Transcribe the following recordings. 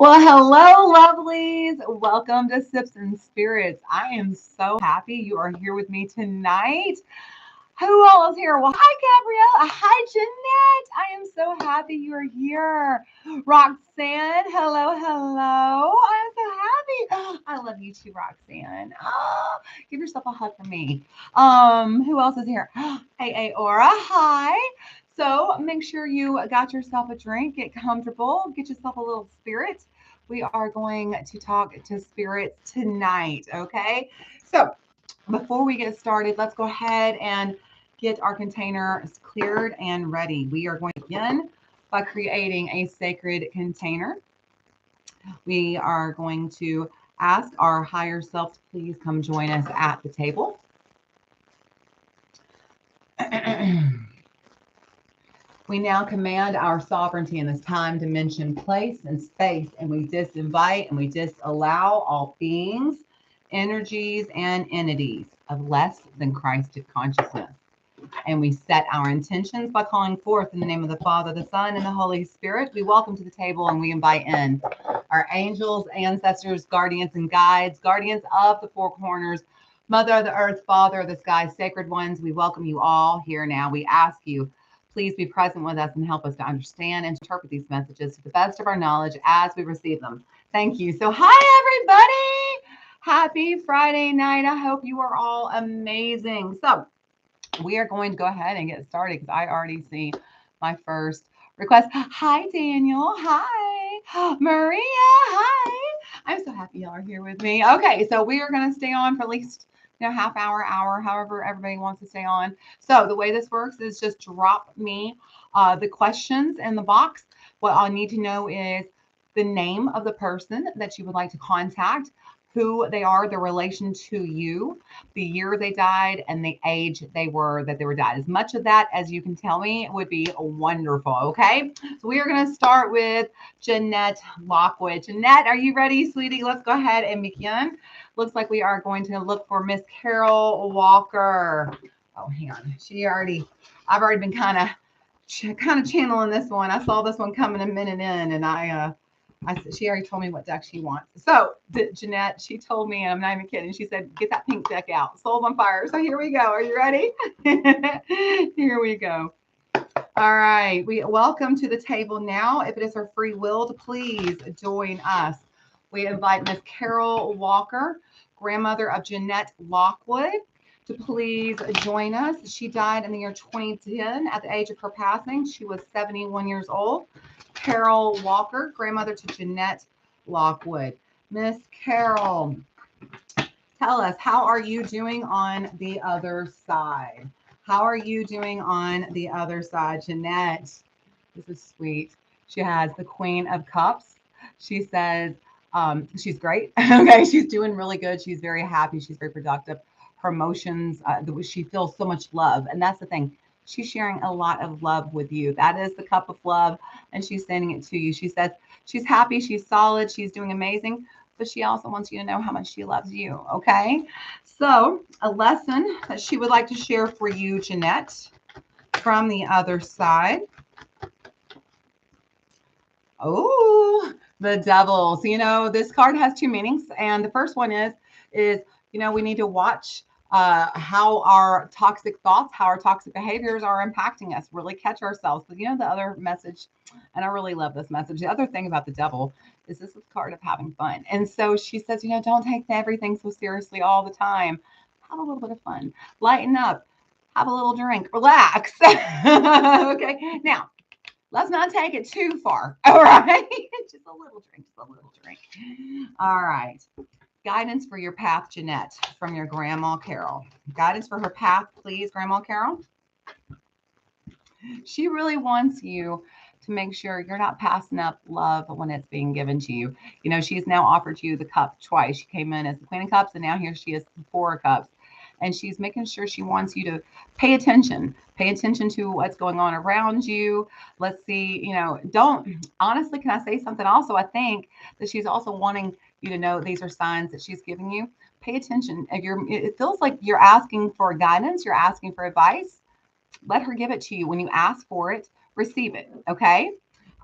Well, hello, lovelies. Welcome to Sips and Spirits. I am so happy you are here with me tonight. Who all is here? Well, hi, Gabrielle. Hi, Jeanette. I am so happy you are here. Roxanne, hello, hello. I'm so happy. I love you too, Roxanne. Give yourself a hug from me. Who else is here? Hey, Aura, hi. So make sure you got yourself a drink, get comfortable, get yourself a little spirit. We are going to talk to spirits tonight, okay? So before we get started, let's go ahead and get our containers cleared and ready. We are going to begin by creating a sacred container. We are going to ask our higher self to please come join us at the table. We now command our sovereignty in this time, dimension, place, and space, and we disinvite and we disallow all beings, energies, and entities of less than Christed consciousness. And we set our intentions by calling forth in the name of the Father, the Son, and the Holy Spirit. We welcome to the table and we invite in our angels, ancestors, guardians, and guides, guardians of the four corners, Mother of the earth, Father of the sky, sacred ones. We welcome you all here now. We ask you, please be present with us and help us to understand and interpret these messages to the best of our knowledge as we receive them. Thank you. So, hi, everybody. Happy Friday night. I hope you are all amazing. So, we are going to go ahead and get started because I already see my first request. Hi, Daniel. Hi. Maria. Hi. I'm so happy y'all are here with me. Okay, so we are going to stay on for at least half hour, however everybody wants to stay on. So the way this works is just drop me the questions in the box. What I'll need to know is the name of the person that you would like to contact, who they are, their relation to you, the year they died, and the age they were died. As much of that as you can tell me would be wonderful. Okay, so we are going to start with Jeanette Lockwood. Jeanette, are you ready, sweetie? Let's go ahead and begin. Looks like we are going to look for Miss Carol Walker. Oh, hang on. I've already been kind of channeling this one. I saw this one coming a minute in, and she already told me what deck she wants. So Jeanette, she told me, and I'm not even kidding. She said, "Get that pink deck out. Soul's on fire." So here we go. Are you ready? Here we go. All right. We welcome to the table now. If it is her free will, to please join us. We invite Miss Carol Walker, grandmother of Jeanette Lockwood, to please join us. She died in the year 2010 at the age of her passing. She was 71 years old. Carol Walker, grandmother to Jeanette Lockwood. Miss Carol, tell us, how are you doing on the other side? How are you doing on the other side? Jeanette, this is sweet. She has the Queen of Cups. She says she's great. Okay, she's doing really good. She's very happy. She's very productive. Her emotions, she feels so much love. And that's the thing. She's sharing a lot of love with you. That is the cup of love, and she's sending it to you. She says she's happy, she's solid, she's doing amazing, but she also wants you to know how much she loves you, okay? So a lesson that she would like to share for you, Jeanette, from the other side. Oh, the devil. So, this card has two meanings, and the first one is we need to watch how our toxic thoughts, how our toxic behaviors are impacting us, really catch ourselves. But the other message, and I really love this message, the other thing about the devil is this is a card of having fun. And so she says, don't take everything so seriously all the time. Have a little bit of fun. Lighten up. Have a little drink. Relax. Okay. Now, let's not take it too far. All right. Just a little drink. Just a little drink. All right. Guidance for your path, Jeanette, from your Grandma Carol. Guidance for her path, please, Grandma Carol. She really wants you to make sure you're not passing up love when it's being given to you. She's now offered you the cup twice. She came in as the Queen of Cups, and now here she is, the Four of Cups. And she's making sure she wants you to pay attention to what's going on around you. Let's see, honestly, can I say something also? I think that she's also wanting you to know these are signs that she's giving you. Pay attention. It feels like you're asking for guidance, you're asking for advice. Let her give it to you. When you ask for it, receive it. Okay.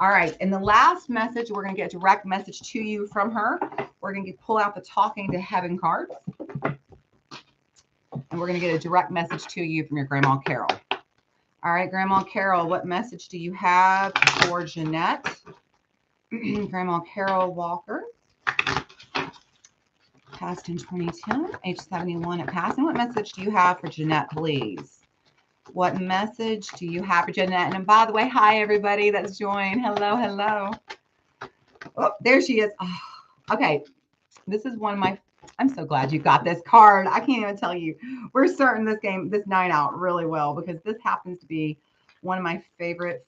All right. And the last message, we're going to get a direct message to you from her. We're going to pull out the Talking to Heaven cards. And we're going to get a direct message to you from your Grandma Carol. All right, Grandma Carol, what message do you have for Jeanette? Grandma Carol Walker, passed in 2010, age 71 at passing. What message do you have for Jeanette, please? What message do you have for Jeanette? And by the way, hi, everybody that's joined. Hello, hello. Oh, there she is. Oh, okay, this is one of my, I'm so glad you got this card. I can't even tell you. We're starting this night out really well because this happens to be one of my favorite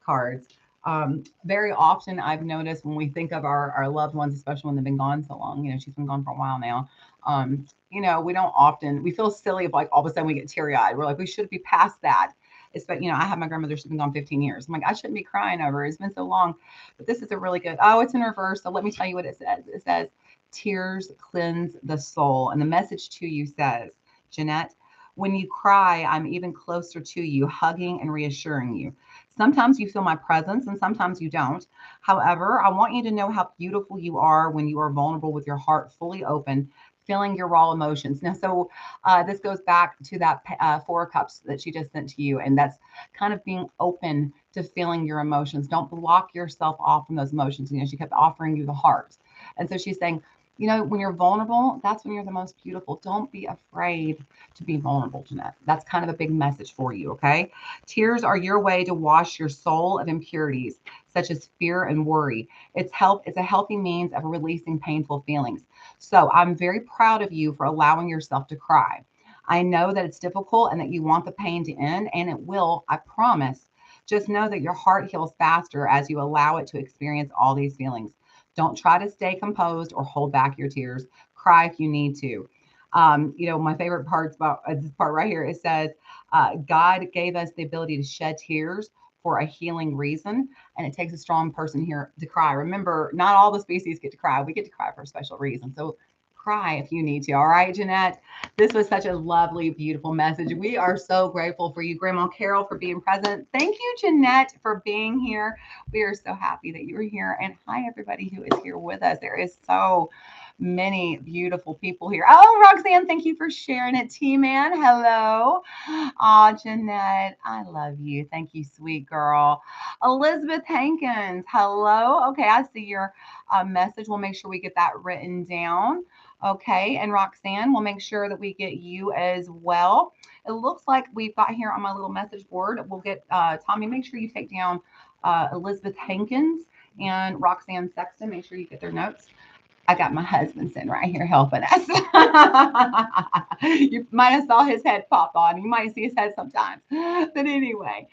cards. Very often I've noticed when we think of our loved ones, especially when they've been gone so long, she's been gone for a while now. We don't often, we feel silly if like all of a sudden we get teary eyed. We're like, we should be past that. But I have my grandmother, she's been gone 15 years. I'm like, I shouldn't be crying over it. It's been so long. But this is a really good, it's in reverse. So let me tell you what it says. It says, tears cleanse the soul. And the message to you says, Jeanette, when you cry, I'm even closer to you, hugging and reassuring you. Sometimes you feel my presence and sometimes you don't. However, I want you to know how beautiful you are when you are vulnerable with your heart fully open, feeling your raw emotions. Now, so this goes back to that 4 of Cups that she just sent to you. And that's kind of being open to feeling your emotions. Don't block yourself off from those emotions. She kept offering you the heart. And so she's saying, when you're vulnerable, that's when you're the most beautiful. Don't be afraid to be vulnerable, Jeanette. That's kind of a big message for you, okay? Tears are your way to wash your soul of impurities, such as fear and worry. It's a healthy means of releasing painful feelings. So I'm very proud of you for allowing yourself to cry. I know that it's difficult and that you want the pain to end, and it will, I promise. Just know that your heart heals faster as you allow it to experience all these feelings. Don't try to stay composed or hold back your tears. Cry if you need to. My favorite part's about this part right here. It says, God gave us the ability to shed tears for a healing reason. And it takes a strong person here to cry. Remember, not all the species get to cry. We get to cry for a special reason. So cry if you need to. All right, Jeanette. This was such a lovely, beautiful message. We are so grateful for you, Grandma Carol, for being present. Thank you, Jeanette, for being here. We are so happy that you were here. And hi, everybody who is here with us. There is so many beautiful people here. Oh, Roxanne, thank you for sharing it. T-Man, hello. Oh, Jeanette, I love you. Thank you, sweet girl. Elizabeth Hankins, hello. Okay, I see your message. We'll make sure we get that written down. Okay, and Roxanne, we'll make sure that we get you as well. It looks like we've got here on my little message board. We'll get Tommy, make sure you take down Elizabeth Hankins and Roxanne Sexton. Make sure you get their notes. I got my husband sitting right here helping us. You might have saw his head pop on. You might see his head sometimes. But anyway,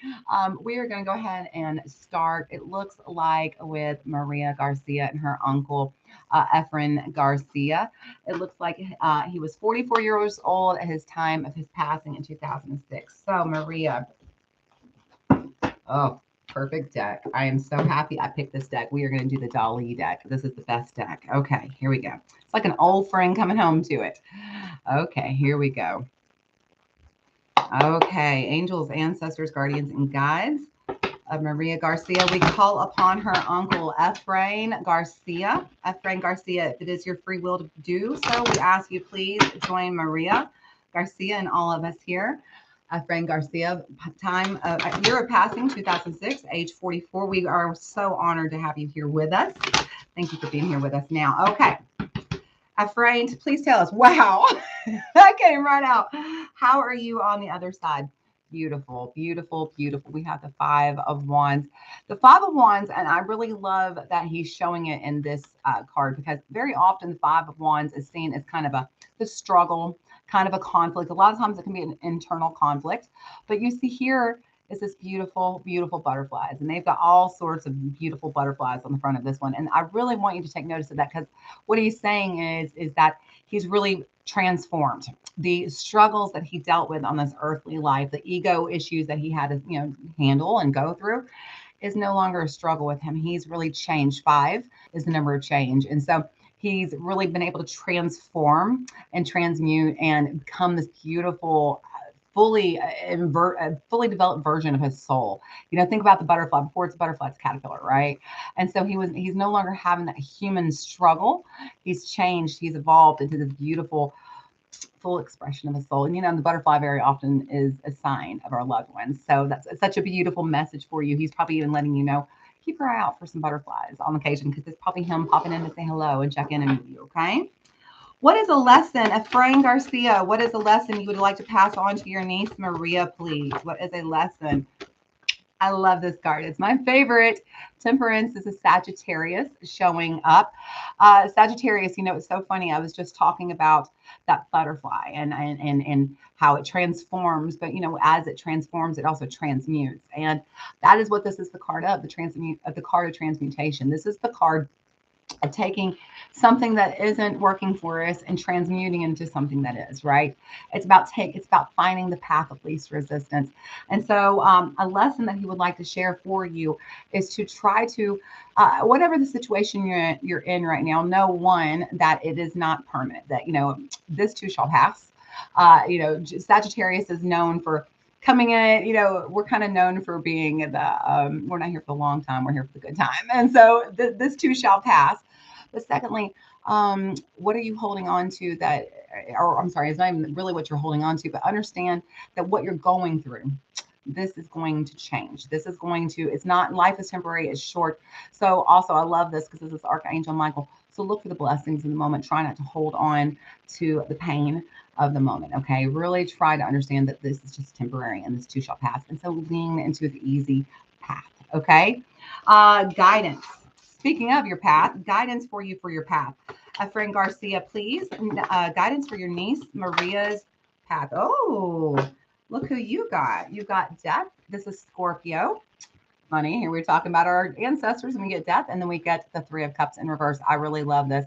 we are going to go ahead and start. It looks like with Maria Garcia and her uncle, Efren Garcia. It looks like he was 44 years old at his time of his passing in 2006. So Maria, oh, perfect deck. I am so happy I picked this deck. We are going to do the Dali deck. This is the best deck. Okay, here we go. It's like an old friend coming home to it. Okay, here we go. Okay, angels, ancestors, guardians, and guides of Maria Garcia. We call upon her uncle, Efren Garcia. Efren Garcia, if it is your free will to do so, we ask you please join Maria Garcia and all of us here. Efren Garcia, time of year of passing, 2006, age 44. We are so honored to have you here with us. Thank you for being here with us now. Okay. Efren, please tell us. Wow. That came right out. How are you on the other side? Beautiful, beautiful, beautiful. We have the 5 of Wands. The 5 of Wands, and I really love that he's showing it in this card because very often the 5 of Wands is seen as kind of the struggle, kind of a conflict. A lot of times it can be an internal conflict, but you see here is this beautiful, beautiful butterflies, and they've got all sorts of beautiful butterflies on the front of this one. And I really want you to take notice of that because what he's saying is that he's really transformed. The struggles that he dealt with on this earthly life, the ego issues that he had to, handle and go through, is no longer a struggle with him. He's really changed. 5 is the number of change, and so he's really been able to transform and transmute and become this beautiful fully developed version of his soul. You know, think about the butterfly. Before it's a butterfly, it's a caterpillar, right? And so he's no longer having that human struggle. He's changed. He's evolved into this beautiful full expression of his soul. And you know, the butterfly very often is a sign of our loved ones. So that's such a beautiful message for you. He's probably even letting you know, keep your eye out for some butterflies on occasion, because it's probably him popping in to say hello and check in with you. Okay. What is a lesson, Efrain Garcia? What is a lesson you would like to pass on to your niece, Maria, please? What is a lesson? I love this card. It's my favorite. Temperance is a Sagittarius showing up. Sagittarius, you know, it's so funny. I was just talking about that butterfly and how it transforms, but you know, as it transforms, it also transmutes. And that is what this is the card of, the card of transmutation. This is the card of taking something that isn't working for us and transmuting into something that is, right? It's about finding the path of least resistance. And so a lesson that he would like to share for you is to try to whatever the situation you're in right now, know one, that it is not permanent, that you know, this too shall pass. You know, Sagittarius is known for coming in, you know, we're kind of known for being we're not here for the long time, we're here for the good time. And so this too shall pass. But secondly, what are you holding on to that, or I'm sorry, it's not even really what you're holding on to, but understand that what you're going through, this is going to change. This is going to, it's not, life is temporary, it's short. So also, I love this because this is Archangel Michael. So look for the blessings in the moment. Try not to hold on to the pain of the moment. Okay. Really try to understand that this is just temporary and this too shall pass. And so lean into the easy path. Okay. Guidance. Speaking of your path, guidance for you for your path. Efrain Garcia, please. Guidance for your niece, Maria's path. Oh, look who you got. You got Death. This is Scorpio. Funny. Here we're talking about our ancestors, and we get Death, and then we get the Three of Cups in reverse. I really love this.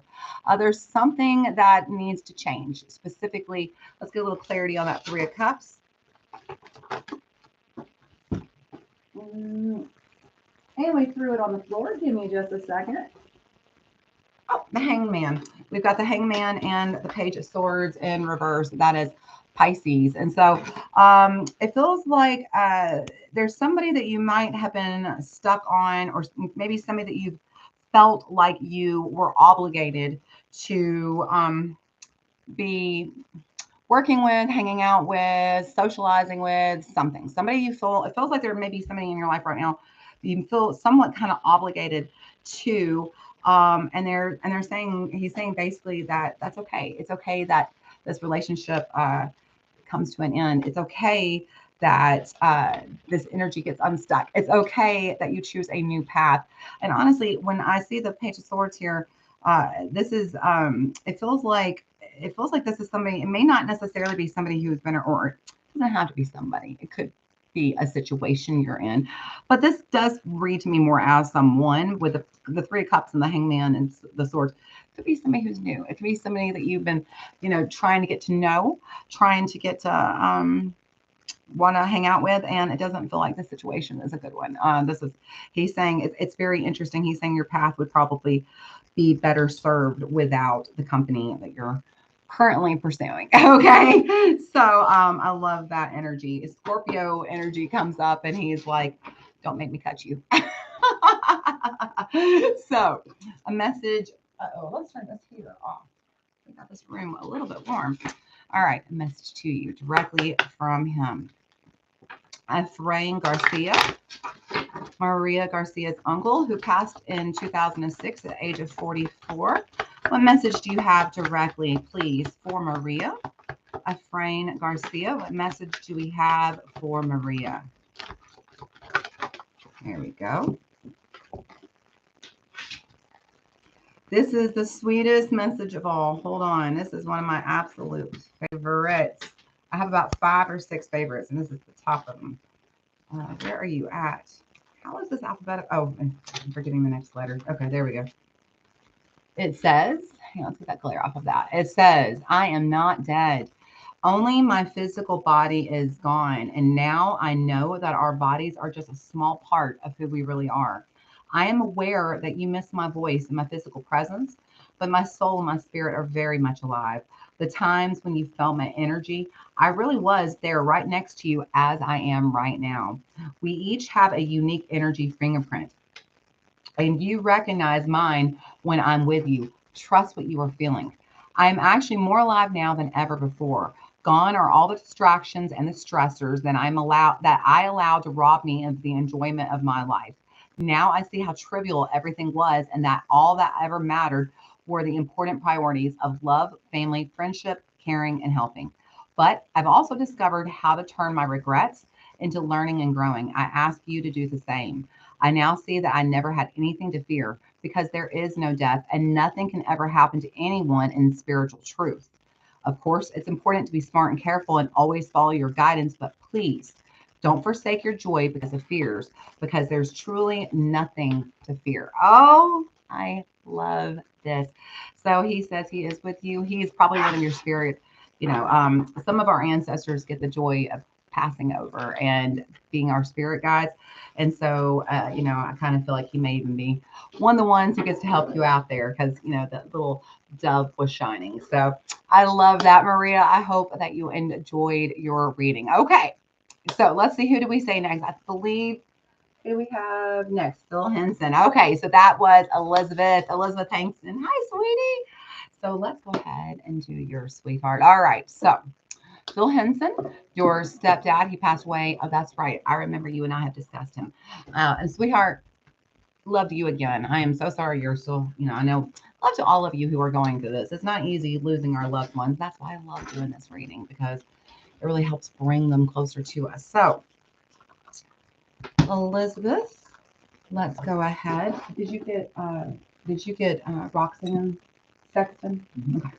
There's something that needs to change. Specifically, let's get a little clarity on that Three of Cups. And we threw it on the floor. Give me just a second. Oh, the Hangman. We've got the Hangman and the Page of Swords in reverse. That is Pisces. And so it feels like there's somebody that you might have been stuck on, or maybe somebody that you've felt like you were obligated to be working with, hanging out with, socializing with, somebody you feel, it feels like there may be somebody in your life right now you feel somewhat kind of obligated to, and they're saying, he's saying basically that that's okay. It's okay that this relationship comes to an end. It's okay that this energy gets unstuck. It's okay that you choose a new path. And honestly, when I see the Page of Swords here, this is it feels like this is somebody. It may not necessarily be somebody who's been, or it doesn't have to be somebody. It could be a situation you're in, but this does read to me more as someone with the Three of Cups and the Hangman and the Swords. It could be somebody who's new. It could be somebody that you've been, you know, trying to get to know, trying to get to want to hang out with, and it doesn't feel like the situation is a good one. He's saying it's very interesting. He's saying your path would probably be better served without the company that you're currently pursuing. Okay. So I love that energy. Scorpio energy comes up and he's like, don't make me cut you. So a message. Let's turn this heater off. We got this room a little bit warm. All right. A message to you directly from him. Efrain Garcia, Maria Garcia's uncle, who passed in 2006 at the age of 44. What message do you have directly, please, for Maria? Efrain Garcia, what message do we have for Maria? Here we go. This is the sweetest message of all. Hold on. This is one of my absolute favorites. I have about 5 or 6 favorites, and this is the top of them. Where are you at? How is this alphabetical? Oh, I'm forgetting the next letter. Okay, there we go. It says, let's get that glare off of that. It says, I am not dead. Only my physical body is gone. And now I know that our bodies are just a small part of who we really are. I am aware that you miss my voice and my physical presence. but my soul and my spirit are very much alive. The times when you felt my energy, I really was there right next to you as I am right now. We each have a unique energy fingerprint, and you recognize mine when I'm with you. Trust what you are feeling. I am actually more alive now than ever before. Gone are all the distractions and the stressors that I allowed to rob me of the enjoyment of my life. Now I see how trivial everything was, and that all that ever mattered were the important priorities of love, family, friendship, caring, and helping. But I've also discovered how to turn my regrets into learning and growing. I ask you to do the same. I now see that I never had anything to fear because there is no death and nothing can ever happen to anyone in spiritual truth. Of course, it's important to be smart and careful and always follow your guidance, but please don't forsake your joy because of fears, because there's truly nothing to fear. Oh, I love this. So he says he is with you. He's probably one of your spirit, some of our ancestors get the joy of passing over and being our spirit guides. And so, I kind of feel like he may even be one of the ones who gets to help you out there because, that little dove was shining. So I love that, Maria. I hope that you enjoyed your reading. Okay. So let's see. Who do we say next? I believe, who do we have next? Phil Henson. Okay. So that was Elizabeth. Elizabeth Henson. Hi, sweetie. So let's go ahead and do your sweetheart. All right. So Phil Henson, your stepdad, he passed away. Oh, that's right. I remember you and I have discussed him. And sweetheart, love you again. I am so sorry you're still, I know, love to all of you who are going through this. It's not easy losing our loved ones. That's why I love doing this reading, because it really helps bring them closer to us. So, Elizabeth, let's go ahead. Did you get Roxanne Sexton? Mm-hmm. Okay.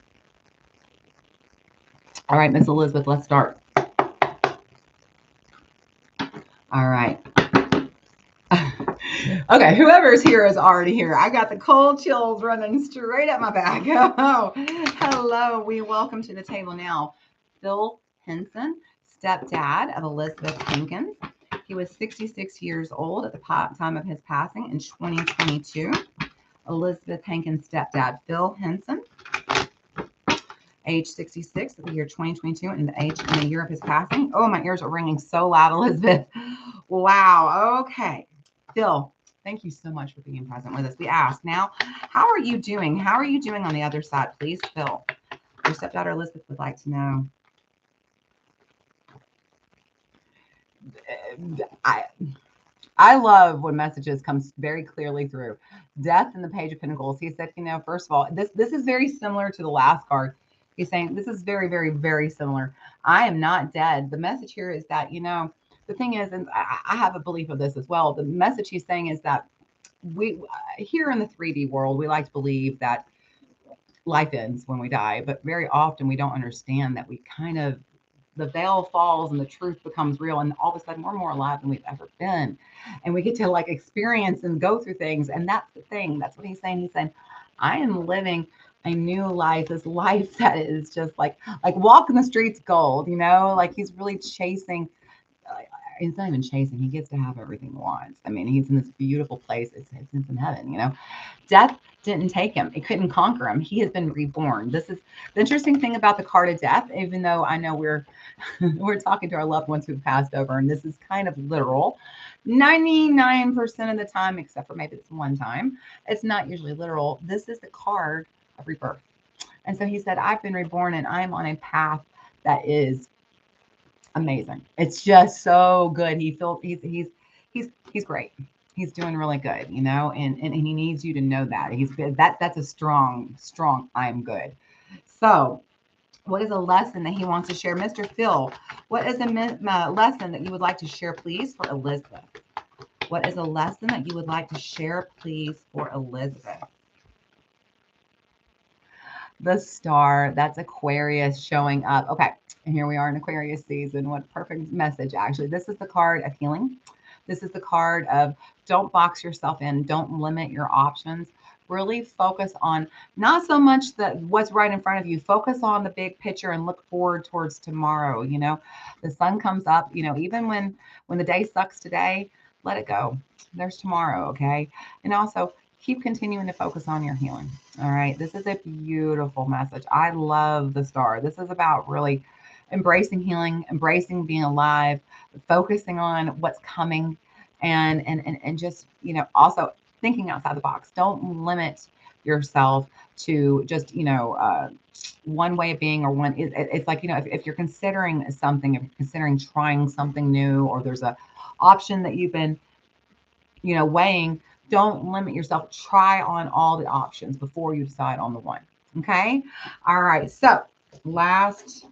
All right, Miss Elizabeth, let's start. All right. Okay, whoever's here is already here. I got the cold chills running straight up my back. Oh, hello. We welcome to the table now Phil Henson, stepdad of Elizabeth Hankins. He was 66 years old at the time of his passing in 2022. Elizabeth Hankins' stepdad, Phil Henson, age 66 of the year 2022, and the year of his passing. Oh, my ears are ringing so loud, Elizabeth. Wow. Okay. Phil, thank you so much for being present with us. We ask now, how are you doing? How are you doing on the other side? Please, Phil. Your stepdaughter Elizabeth would like to know. I love when messages come very clearly through. Death and the Page of Pentacles. He said, first of all, this is very similar to the last card. He's saying this is very, very, very similar. I am not dead. The message here is that, the thing is, and I have a belief of this as well. The message he's saying is that we here in the 3D world, we like to believe that life ends when we die, but very often we don't understand that we kind of, the veil falls and the truth becomes real, and all of a sudden we're more alive than we've ever been, and we get to like experience and go through things. And that's the thing. That's what he's saying. He's saying, I am living a new life, this life that is just like walking the streets gold, like he's really chasing. He's not even chasing. He gets to have everything he wants. I mean, he's in this beautiful place. It's in heaven, Death didn't take him. It couldn't conquer him. He has been reborn. This is the interesting thing about the card of death, even though I know we're talking to our loved ones who've passed over, and this is kind of literal. 99% of the time, except for maybe it's one time, it's not usually literal. This is the card of rebirth. And so he said, I've been reborn and I'm on a path that is amazing. It's just so good. He's great. He's doing really good, and he needs you to know that he's good. That's a strong I'm good. So what is a lesson that he wants to share? Mr. Phil, what is a lesson that you would like to share, please, for Elizabeth? What is a lesson that you would like to share, please, for Elizabeth? The star, that's Aquarius showing up. Okay, and here we are in Aquarius season. What perfect message, actually. This is the card of healing. This is the card of don't box yourself in. Don't limit your options. Really focus on not so much what's right in front of you. Focus on the big picture and look forward towards tomorrow. The sun comes up, even when the day sucks today, let it go. There's tomorrow, okay? And also, keep continuing to focus on your healing. All right. This is a beautiful message. I love the star. This is about really embracing healing, embracing being alive, focusing on what's coming, and just, also thinking outside the box. Don't limit yourself to just, one way of being, or one. It's like, if you're considering something, if you're considering trying something new, or there's a option that you've been, weighing, don't limit yourself. Try on all the options before you decide on the one. Okay. All right. So last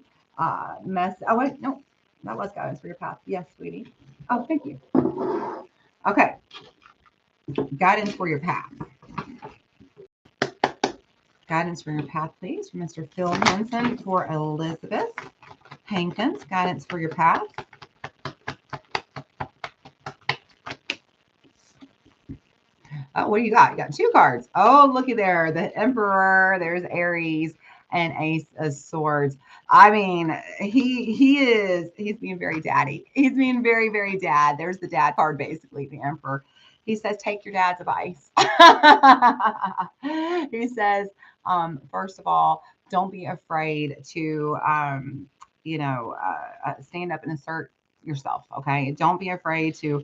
mess. Oh, wait, no, that was guidance for your path. Yes, sweetie. Oh, thank you. Okay. Guidance for your path. Guidance for your path, please, from Mr. Phil Henson for Elizabeth Hankins. Guidance for your path. Oh, what do you got? You got two cards. Oh, looky there. The Emperor. There's Aries and Ace of Swords. I mean, he's being very daddy. He's being very, very dad. There's the dad card, basically, the Emperor. He says, take your dad's advice. He says, first of all, don't be afraid to, stand up and assert yourself. Okay. Don't be afraid to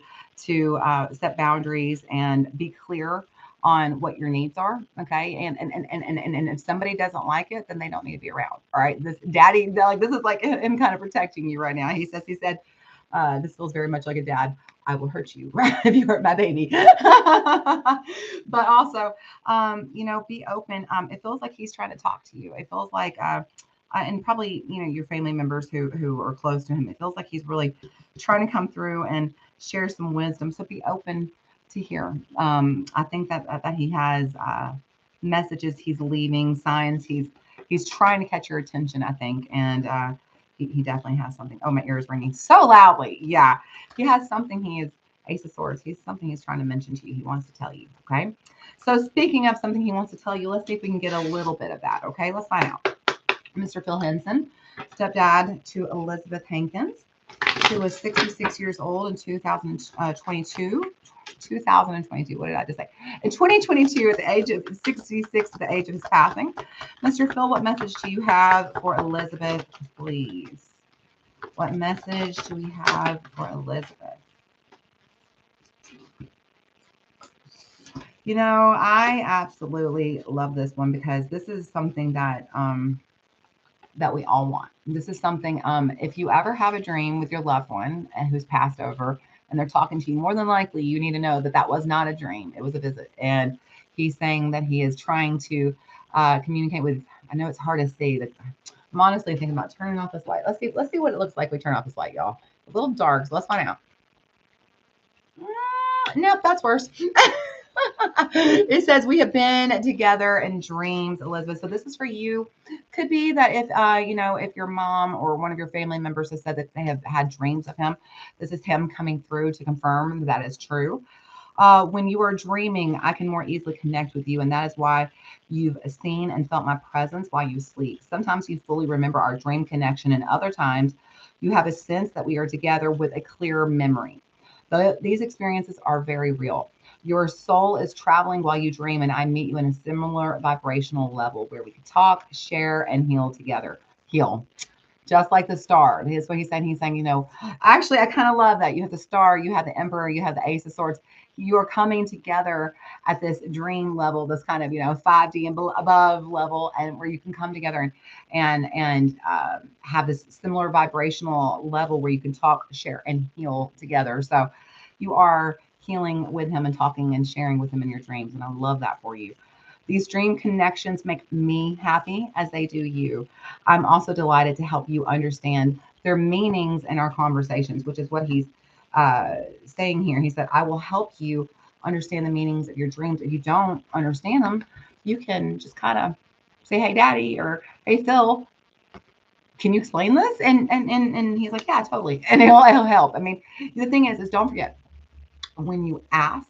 set boundaries and be clear on what your needs are. Okay. And if somebody doesn't like it, then they don't need to be around. All right. This daddy, like, this is like him kind of protecting you right now. He said, this feels very much like a dad. I will hurt you if you hurt my baby. But also, be open. It feels like he's trying to talk to you. It feels like, and probably, your family members who are close to him, it feels like he's really trying to come through and share some wisdom. So be open to hear. I think that he has messages he's leaving, signs he's trying to catch your attention, I think. And he definitely has something. Oh, my ear is ringing so loudly. Yeah, he has something. He is Ace of Swords. He's something he's trying to mention to you. He wants to tell you. Okay. So speaking of something he wants to tell you, let's see if we can get a little bit of that. Okay, let's find out. Mr. Phil Henson, stepdad to Elizabeth Hankins, who was 66 years old in 2022. 2022. What did I just say? In 2022, at the age of 66, at the age of his passing. Mr. Phil, what message do you have for Elizabeth, please? What message do we have for Elizabeth? I absolutely love this one, because this is something that that we all want. This is something, if you ever have a dream with your loved one and who's passed over and they're talking to you, more than likely you need to know that that was not a dream. It was a visit. And he's saying that he is trying to communicate with, I know it's hard to see. That I'm honestly thinking about turning off this light. Let's see what it looks like. We turn off this light, y'all. A little dark, so let's find out. Nope, that's worse. It says, we have been together in dreams, Elizabeth. So this is for you. Could be that if, if your mom or one of your family members has said that they have had dreams of him, this is him coming through to confirm that is true. When you are dreaming, I can more easily connect with you. And that is why you've seen and felt my presence while you sleep. Sometimes you fully remember our dream connection, and other times you have a sense that we are together with a clear memory. These experiences are very real. Your soul is traveling while you dream, and I meet you in a similar vibrational level where we can talk, share, and heal together. Heal. Just like the star. That's what he's saying. He's saying, actually, I kind of love that. You have the star, you have the Emperor, you have the Ace of Swords. You are coming together at this dream level, this kind of, 5D and above level, and where you can come together and have this similar vibrational level where you can talk, share, and heal together. So you are healing with him and talking and sharing with him in your dreams. And I love that for you. These dream connections make me happy as they do you. I'm also delighted to help you understand their meanings in our conversations, which is what he's saying here. He said, I will help you understand the meanings of your dreams. If you don't understand them, you can just kind of say, hey, Daddy, or hey, Phil, can you explain this? And he's like, yeah, totally. And he'll help. I mean, the thing is don't forget, when you ask,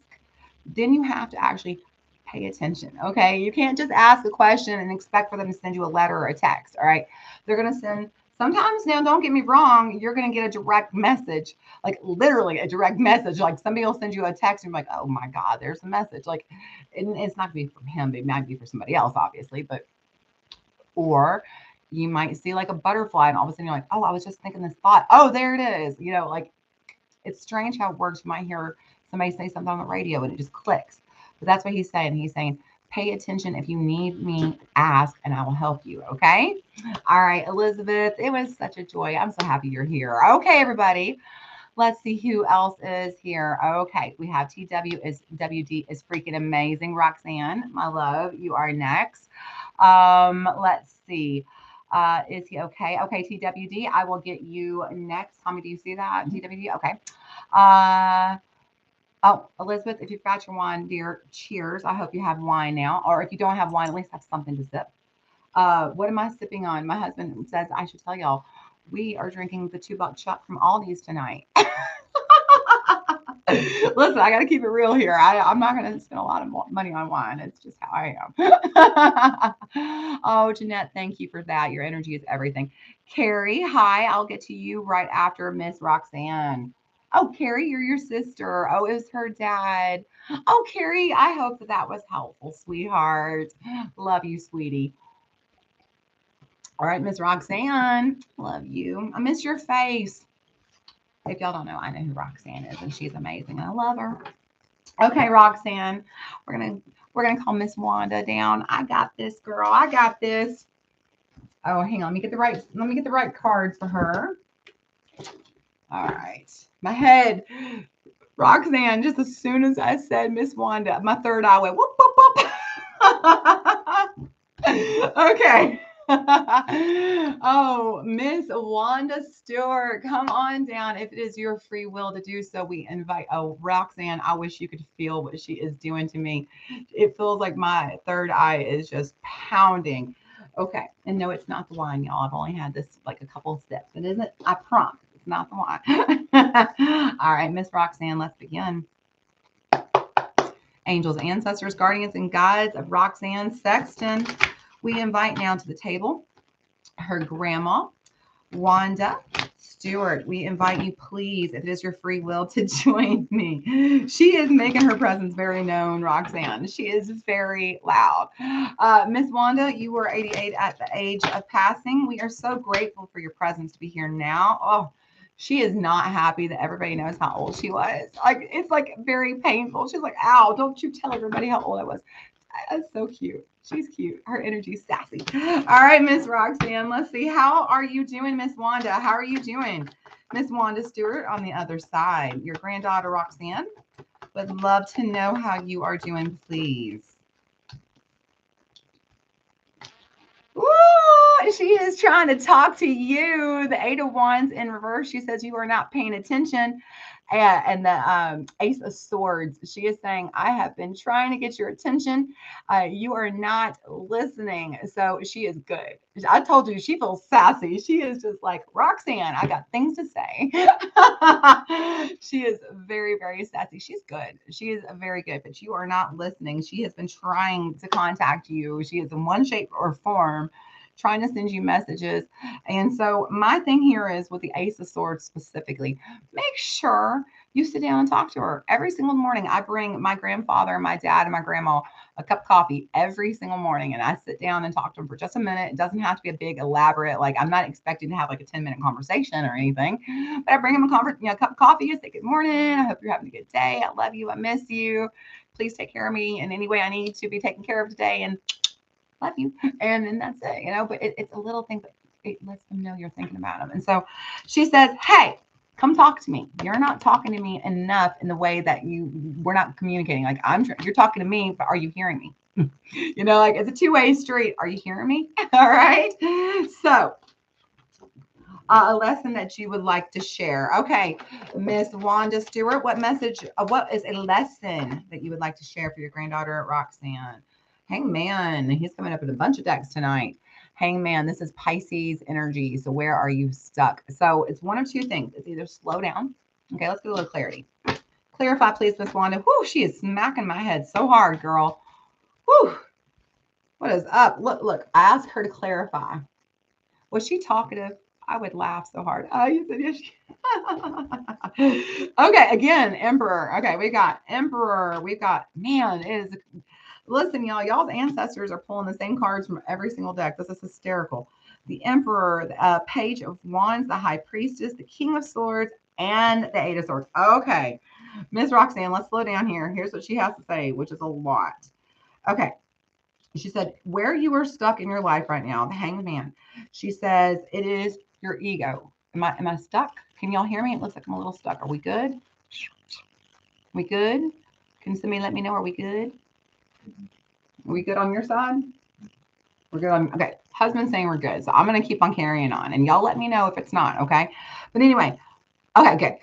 then you have to actually pay attention. Okay. You can't just ask a question and expect for them to send you a letter or a text. All right. They're going to send Sometimes, now don't get me wrong, you're going to get a direct message, like literally a direct message. Like somebody will send you a text and you're like, oh my God, there's a message. Like, and it's not going to be from him, it might be for somebody else, obviously, but, or you might see like a butterfly and all of a sudden you're like, oh, I was just thinking this thought. Oh, there it is. You know, like it's strange how it works. You might hear somebody say something on the radio and it just clicks. But that's what he's saying. He's saying, pay attention. If you need me, ask and I will help you. Okay. All right, Elizabeth, it was such a joy. I'm so happy you're here. Okay, everybody. Let's see who else is here. Okay, we have TW is WD is freaking amazing. Roxanne, my love, you are next. Let's see. Is he okay? Okay, TWD, I will get you next. Tommy, do you see that? TWD, okay. Oh, Elizabeth, if you've got your wine, dear, cheers. I hope you have wine now. Or if you don't have wine, at least have something to sip. What am I sipping on? My husband says I should tell y'all, we are drinking the $2 Chuck from Aldi's tonight. Listen, I got to keep it real here. I'm not going to spend a lot of money on wine. It's just how I am. Oh, Jeanette, thank you for that. Your energy is everything. Carrie, hi. I'll get to you right after Miss Roxanne. Oh, Carrie, you're your sister. Oh, it was her dad. Oh, Carrie, I hope that was helpful, sweetheart. Love you, sweetie. All right, Miss Roxanne, love you. I miss your face. If y'all don't know, I know who Roxanne is, and she's amazing. I love her. Okay, Roxanne, we're gonna call Miss Wanda down. I got this, girl. I got this. Oh, hang on. Let me get the right cards for her. All right. My head, Roxanne, just as soon as I said Miss Wanda, my third eye went whoop, whoop, whoop. Okay. Oh, Miss Wanda Stewart, come on down. If it is your free will to do so, we invite. Oh, Roxanne, I wish you could feel what she is doing to me. It feels like my third eye is just pounding. Okay. And no, it's not the wine, y'all. I've only had this like a couple of sips. It isn't, I promise, it's not the wine. All right, Miss Roxanne, let's begin. Angels, ancestors, guardians, and guides of Roxanne Sexton. We invite now to the table her grandma, Wanda Stewart. We invite you, please, if it is your free will, to join me. She is making her presence very known, Roxanne. She is very loud. Miss Wanda, you were 88 at the age of passing. We are so grateful for your presence to be here now. Oh, she is not happy that everybody knows how old she was. Like, it's like very painful. She's like, ow, don't you tell everybody how old I was. That's so cute. She's cute. Her energy's sassy. All right, Miss Roxanne. Let's see. How are you doing, Miss Wanda? How are you doing? Miss Wanda Stewart on the other side. Your granddaughter, Roxanne, would love to know how you are doing, please. Ooh, she is trying to talk to you. The Eight of Wands in reverse. She says you are not paying attention. And the Ace of Swords. She is saying, I have been trying to get your attention. You are not listening. So she is good. I told you, she feels sassy. She is just like, Roxanne, I got things to say. She is very, very sassy. She's good. She is very good, but you are not listening. She has been trying to contact you. She is in one shape or form trying to send you messages. And so my thing here is with the Ace of Swords specifically, make sure you sit down and talk to her every single morning. I bring my grandfather, my dad, and my grandma a cup of coffee every single morning, and I sit down and talk to them for just a minute. It doesn't have to be a big elaborate, like I'm not expecting to have like a 10-minute conversation or anything, but I bring them a cup of coffee and say, good morning. I hope you're having a good day. I love you. I miss you. Please take care of me in any way I need to be taken care of today. And love you. And then that's it, but it's a little thing, but it lets them know you're thinking about them. And so she says, hey, come talk to me. You're not talking to me enough in the way that we're not communicating. Like you're talking to me, but are you hearing me? Like it's a two-way street. Are you hearing me? All right. So a lesson that you would like to share. Okay, Miss Wanda Stewart, what is a lesson that you would like to share for your granddaughter, Roxanne? Hangman, he's coming up in a bunch of decks tonight. Hangman, this is Pisces energy. So where are you stuck? So it's one of two things. It's either slow down. Okay, let's get a little clarity. Clarify, please, Miss Wanda. Whoo, she is smacking my head so hard, girl. Whoo, what is up? Look, I asked her to clarify. Was she talkative? I would laugh so hard. Oh, you said yes. Okay, again, Emperor. Okay, we got Emperor. We've got, man, it is, listen, y'all's ancestors are pulling the same cards from every single deck. This is hysterical. The Emperor, the Page of Wands, the High Priestess, the King of Swords, and the Eight of Swords. Okay, Miss Roxanne, let's slow down here. Here's what she has to say, which is a lot. Okay. She said, where you are stuck in your life right now, the Hanged Man. She says, it is your ego. Am I stuck? Can y'all hear me? It looks like I'm a little stuck. Are we good? We good? Can somebody let me know? Are we good? Are we good on your side? We're good on, okay. Husband's saying we're good. So I'm going to keep on carrying on and y'all let me know if it's not, okay? But anyway, okay, good.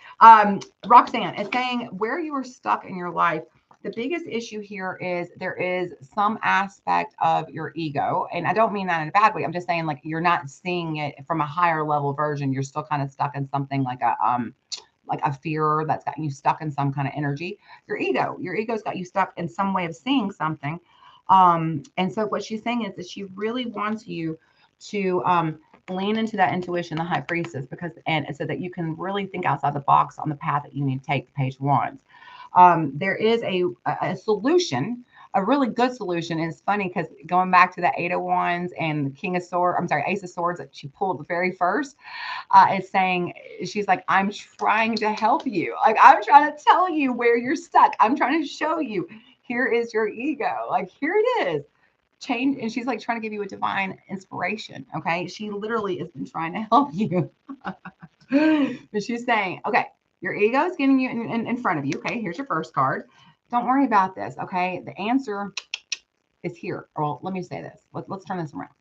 Roxanne is saying where you are stuck in your life. The biggest issue here is there is some aspect of your ego. And I don't mean that in a bad way. I'm just saying like you're not seeing it from a higher level version. You're still kind of stuck in something like a fear that's gotten you stuck in some kind of energy. Your ego's got you stuck in some way of seeing something. And so what she's saying is that she really wants you to lean into that intuition, the High Priestess, because and so that you can really think outside the box on the path that you need to take, the Page of Wands. There is a solution, a really good solution. And it's funny because going back to the Eight of Wands and the King of Swords, I'm sorry, Ace of Swords that she pulled the very first, is saying, she's like, I'm trying to help you. Like, I'm trying to tell you where you're stuck. I'm trying to show you, here is your ego. Like, here it is. Change. And she's like trying to give you a divine inspiration. Okay. She literally has been trying to help you. But she's saying, okay, your ego is getting you in front of you. Okay, here's your first card. Don't worry about this. Okay, the answer is here. Or well, let me say this. Let's turn this around.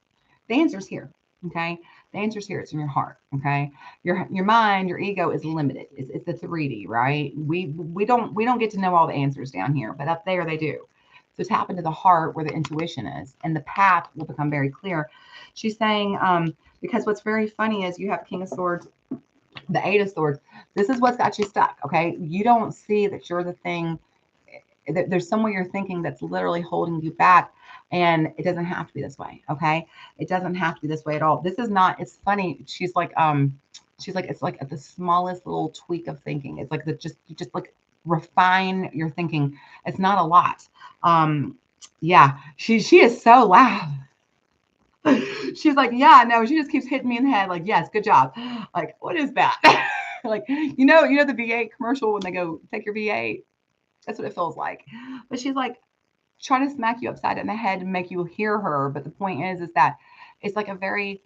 The answer's here. Okay, the answer's here. It's in your heart. Okay, your mind, your ego is limited. It's the 3D, right? We don't get to know all the answers down here, but up there they do. So tap into the heart where the intuition is, and the path will become very clear. She's saying, because what's very funny is you have King of Swords, the Eight of Swords. This is what's got you stuck. Okay, you don't see that you're the thing. That there's somewhere you're thinking that's literally holding you back, and it doesn't have to be this way. Okay, it doesn't have to be this way at all. This is not. It's funny. She's like it's like at the smallest little tweak of thinking. It's like you just like refine your thinking. It's not a lot. Yeah, she is so loud. She's like, yeah, no, she just keeps hitting me in the head. Like, yes, good job. Like, what is that? Like, you know, the V8 commercial when they go take your V8. That's what it feels like. But she's like trying to smack you upside in the head and make you hear her. But the point is that it's like a very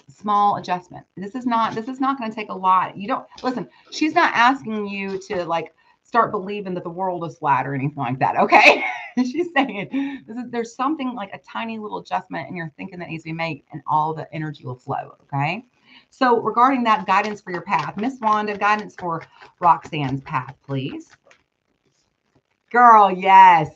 small adjustment. This is not going to take a lot. You don't listen. She's not asking you to like start believing that the world is flat or anything like that. Okay. She's saying there's something like a tiny little adjustment in your thinking that needs to be made and all the energy will flow. Okay. So regarding that guidance for your path, Miss Wanda, guidance for Roxanne's path, please. Girl, yes.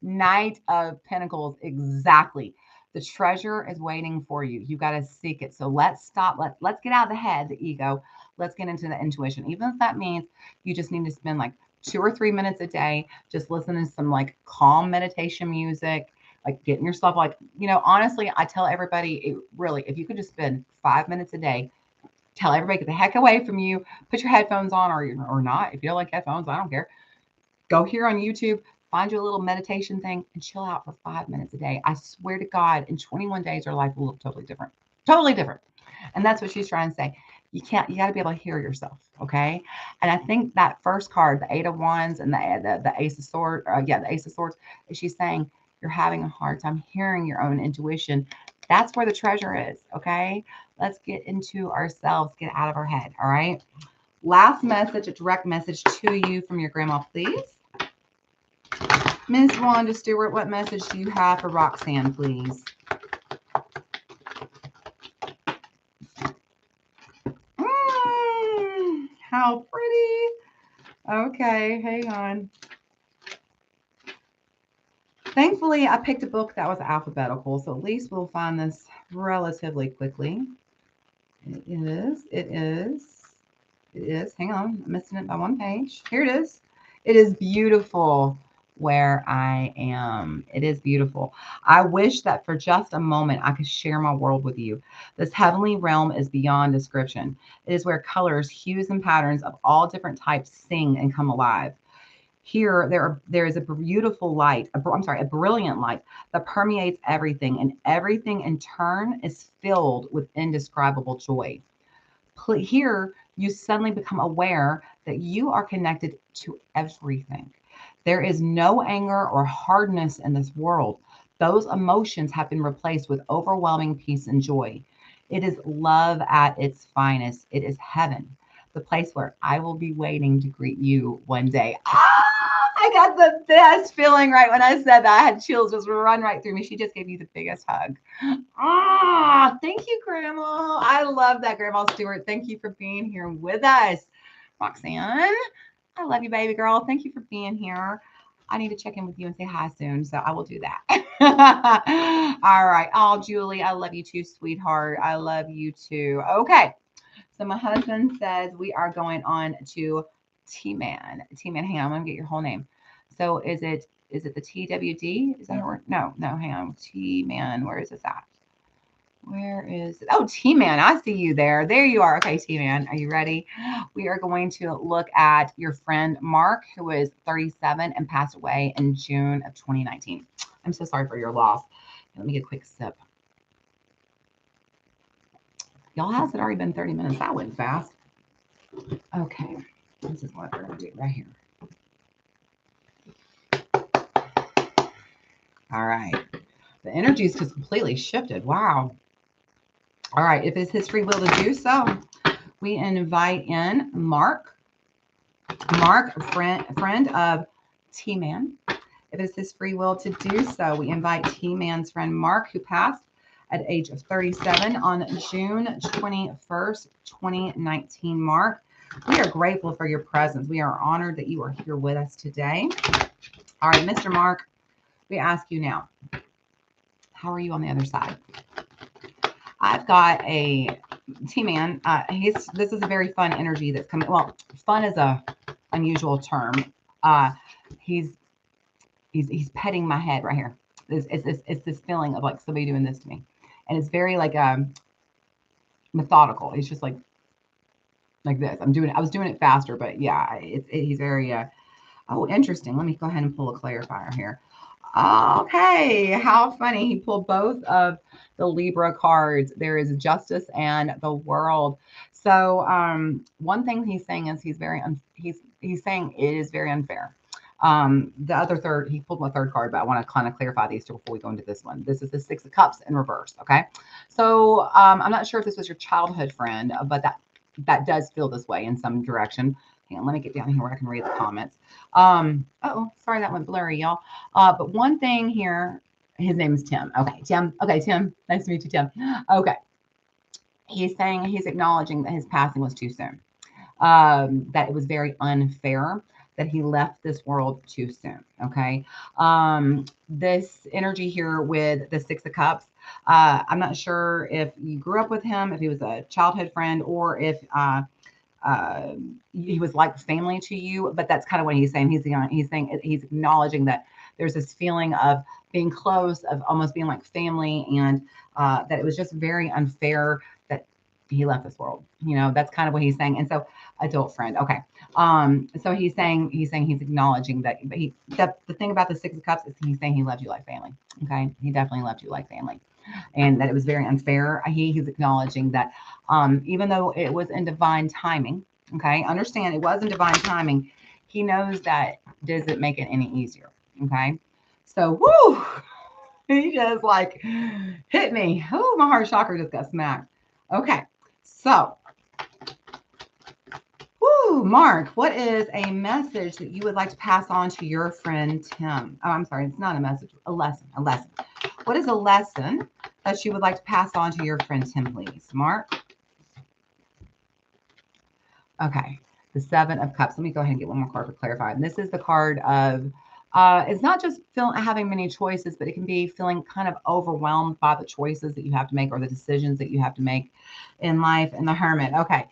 Knight of Pentacles. Exactly. The treasure is waiting for you. You got to seek it. So let's stop. Let's get out of the head, the ego. Let's get into the intuition. Even if that means you just need to spend like 2 or 3 minutes a day, just listening to some like calm meditation music, like getting yourself like, honestly, I tell everybody really, if you could just spend 5 minutes a day, tell everybody, get the heck away from you, put your headphones on or not. If you don't like headphones, I don't care. Go here on YouTube, find you a little meditation thing and chill out for 5 minutes a day. I swear to God, in 21 days, your life will look totally different. Totally different. And that's what she's trying to say. You got to be able to hear yourself. Okay. And I think that first card, the Eight of Wands and the Ace of Swords, the Ace of Swords, she's saying you're having a hard time hearing your own intuition. That's where the treasure is. Okay. Let's get into ourselves, get out of our head. All right. Last message, a direct message to you from your grandma, please. Ms. Wanda Stewart, what message do you have for Roxanne, please? How pretty. Okay, hang on. Thankfully, I picked a book that was alphabetical, so at least we'll find this relatively quickly. It is. Hang on, I'm missing it by one page. Here it is. It is beautiful. where I am. It is beautiful. I wish that for just a moment I could share my world with you. This heavenly realm is beyond description. It is where colors, hues, and patterns of all different types sing and come alive. Here, there is a beautiful light, a brilliant light that permeates everything, and everything in turn is filled with indescribable joy. Here, you suddenly become aware that you are connected to everything. There is no anger or hardness in this world. Those emotions have been replaced with overwhelming peace and joy. It is love at its finest. It is heaven, the place where I will be waiting to greet you one day. Ah, I got the best feeling right when I said that. I had chills just run right through me. She just gave you the biggest hug. Ah, thank you, Grandma. I love that, Grandma Stewart. Thank you for being here with us. Roxanne, I love you, baby girl. Thank you for being here. I need to check in with you and say hi soon, so I will do that. All right. Oh, Julie, I love you too, sweetheart. I love you too. Okay. So my husband says we are going on to T-Man. T-Man, hang on, I'm gonna get your whole name. So is it the TWD? Is that her word? No, hang on. T-Man, where is this at? Where is it? Oh, T-Man, I see you there. There you are. Okay, T-Man, are you ready? We are going to look at your friend Mark, who is 37 and passed away in June of 2019. I'm so sorry for your loss. Let me get a quick sip. Y'all, has it already been 30 minutes? That went fast. Okay, this is what we're going to do right here. All right. The energy's just completely shifted. Wow. All right. If it's his free will to do so, we invite in Mark. Mark, a friend of T-Man. If it's his free will to do so, we invite T-Man's friend Mark, who passed at the age of 37 on June 21st, 2019. Mark, we are grateful for your presence. We are honored that you are here with us today. All right, Mr. Mark, we ask you now, how are you on the other side? I've got a T-Man. This is a very fun energy that's coming. Well, fun is a unusual term. He's petting my head right here. It's this feeling of like somebody doing this to me, and it's very like methodical. He's just like this. I was doing it faster, but yeah, he's very oh, interesting. Let me go ahead and pull a clarifier here. Okay, how funny. He pulled both of the Libra cards. There is justice and the world. So one thing he's saying is he's saying it is very unfair. The other third, he pulled my third card, but I want to kind of clarify these two before we go into this one. This is the Six of Cups in reverse. Okay. So I'm not sure if this was your childhood friend, but that does feel this way in some direction. Hang on, let me get down here where I can read the comments. Oh, sorry, that went blurry, y'all. But one thing here, his name is Tim. Okay, Tim. Okay, Tim. Nice to meet you, Tim. Okay. He's saying he's acknowledging that his passing was too soon. That it was very unfair that he left this world too soon. Okay. This energy here with the Six of Cups, I'm not sure if you grew up with him, if he was a childhood friend, or if he was like family to you, but that's kind of what he's saying. He's saying he's acknowledging that there's this feeling of being close, of almost being like family, and that it was just very unfair that he left this world. You know, that's kind of what he's saying. And so, adult friend, okay. So he's saying he's acknowledging that, but the thing about the Six of Cups is he's saying he loved you like family. Okay, he definitely loved you like family, and that it was very unfair. He's acknowledging that even though it was in divine timing, okay, understand it was in divine timing, he knows that doesn't make it any easier. Okay, so whoo, he just like hit me. Oh, my heart chakra just got smacked. Okay, so whoo, Mark, what is a message that you would like to pass on to your friend Tim? Oh, I'm sorry, it's not a message, a lesson. What is a lesson that you would like to pass on to your friend Tim, please? Mark? Okay, the Seven of Cups. Let me go ahead and get one more card to clarify. And this is the card of, it's not just having many choices, but it can be feeling kind of overwhelmed by the choices that you have to make or the decisions that you have to make in life. And the Hermit. Okay.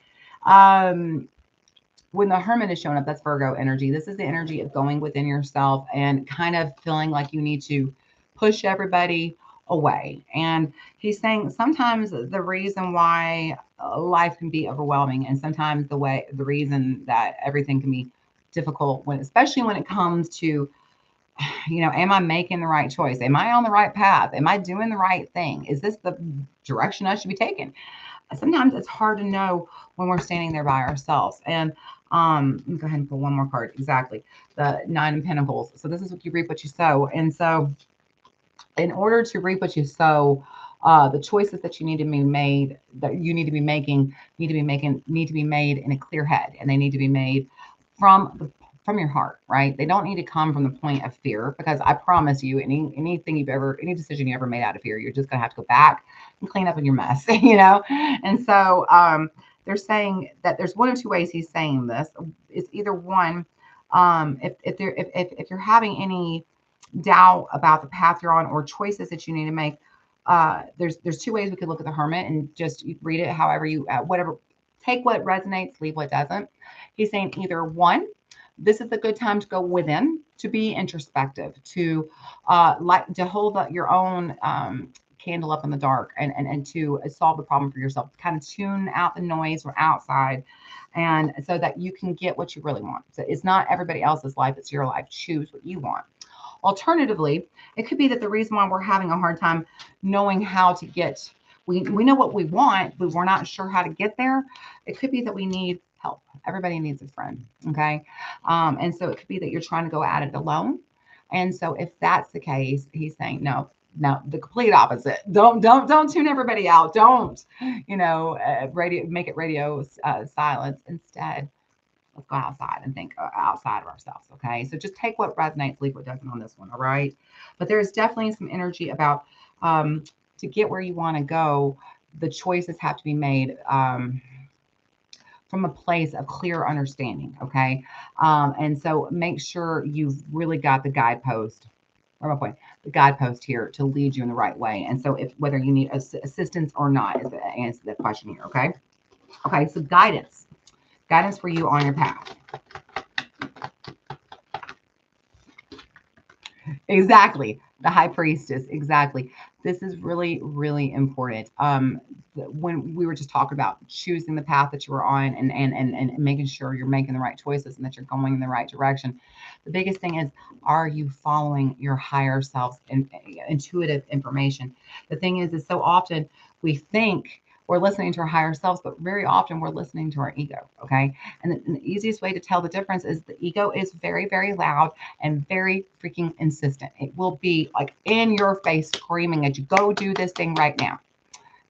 when the Hermit is showing up, that's Virgo energy. This is the energy of going within yourself and kind of feeling like you need to push everybody away. And he's saying sometimes the reason why life can be overwhelming, and sometimes the reason that everything can be difficult, when especially when it comes to, am I making the right choice? Am I on the right path? Am I doing the right thing? Is this the direction I should be taking? Sometimes it's hard to know when we're standing there by ourselves. And let me go ahead and pull one more card. Exactly. The Nine of Pentacles. So this is what you reap, what you sow. And so in order to reap what you sow, the choices that you need to be made, that you need to be making, need to be made in a clear head, and they need to be made from your heart, right? They don't need to come from the point of fear, because I promise you, any decision you ever made out of fear, you're just gonna have to go back and clean up in your mess, And so they're saying that there's one of two ways he's saying this. It's either one, if you're having any doubt about the path you're on or choices that you need to make, there's two ways we could look at the Hermit, and just read it however you whatever, take what resonates, leave what doesn't. He's saying either one, this is a good time to go within, to be introspective, to hold up your own candle up in the dark, and to solve the problem for yourself, kind of tune out the noise from outside, and so that you can get what you really want. So it's not everybody else's life, it's your life. Choose what you want. Alternatively, it could be that the reason why we're having a hard time knowing how to get, we know what we want, but we're not sure how to get there. It could be that we need help. Everybody needs a friend. Okay. And so it could be that you're trying to go at it alone. And so if that's the case, he's saying, no, the complete opposite. Don't tune everybody out. Don't, make it radio silence. Instead, let's go outside and think outside of ourselves. Okay. So just take what resonates, leave what doesn't on this one. All right. But there's definitely some energy about to get where you want to go. The choices have to be made from a place of clear understanding. Okay. And so make sure you've really got the guidepost, or my point, the guidepost here to lead you in the right way. And so whether you need assistance or not is the answer to that question here. Okay. Okay. So guidance for you on your path. Exactly. The High Priestess. Exactly. This is really, really important. When we were just talking about choosing the path that you were on, and making sure you're making the right choices and that you're going in the right direction. The biggest thing is, are you following your higher self's intuitive information? The thing is so often we think we're listening to our higher selves, but very often we're listening to our ego. Okay. And the easiest way to tell the difference is the ego is very, very loud and very freaking insistent. It will be like in your face, screaming at you, go do this thing right now.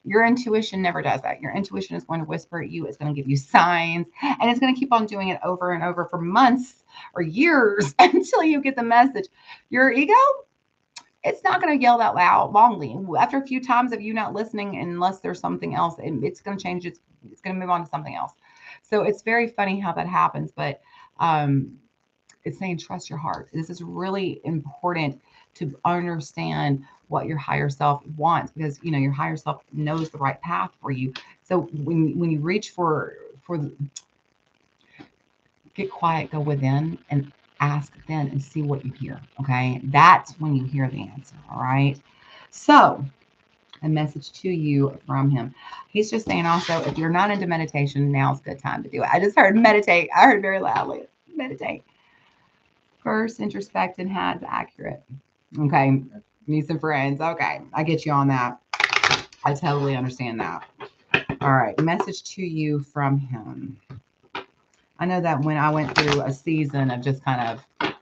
Your intuition never does that. Your intuition is going to whisper at you. It's going to give you signs, and it's going to keep on doing it over and over for months or years until you get the message. Your ego, it's not going to yell that loud longly. After a few times of you not listening, unless there's something else, it's going to change. It's going to move on to something else. So it's very funny how that happens, but it's saying trust your heart. This is really important to understand what your higher self wants, because your higher self knows the right path for you. So when you reach for get quiet, go within, and ask then and see what you hear. Okay, that's when you hear the answer. All right. So a message to you from him. He's just saying also, if you're not into meditation, now's a good time to do it. I just heard meditate. I heard very loudly, meditate. First, introspect and has accurate. Okay. Need some friends. Okay. I get you on that. I totally understand that. All right. Message to you from him. I know that when I went through a season of just kind of,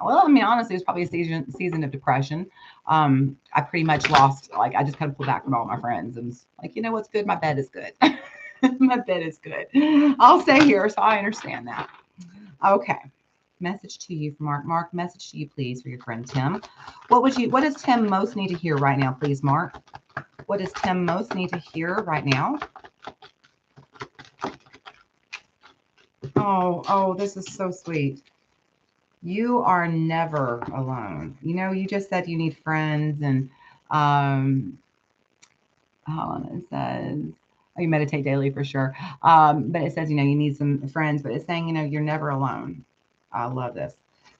well, I mean, honestly, it was probably a season of depression. I pretty much lost, like, I just kind of pulled back from all my friends and was like, you know what's good? My bed is good. My bed is good. I'll stay here. So I understand that. Okay. Message to you from Mark. Mark, message to you, please, for your friend Tim. What does Tim most need to hear right now, please, Mark? What does Tim most need to hear right now? Oh, this is so sweet. You are never alone. You just said you need friends, and hold on, it says, You meditate daily for sure. But it says, you need some friends, but it's saying, you're never alone. I love this.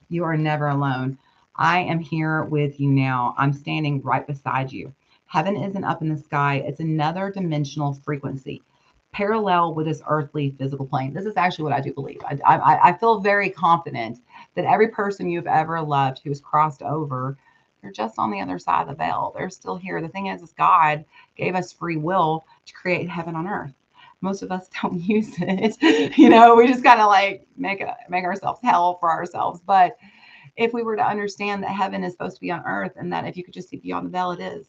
You are never alone. I am here with you now. I'm standing right beside you. Heaven isn't up in the sky. It's another dimensional frequency, parallel with this earthly physical plane. This is actually what I do believe. I feel very confident that every person you've ever loved who's crossed over, they're just on the other side of the veil. They're still here. The thing is God gave us free will to create heaven on earth. Most of us don't use it. We just kind of like make ourselves hell for ourselves. But if we were to understand that heaven is supposed to be on earth, and that if you could just see beyond the veil, it is.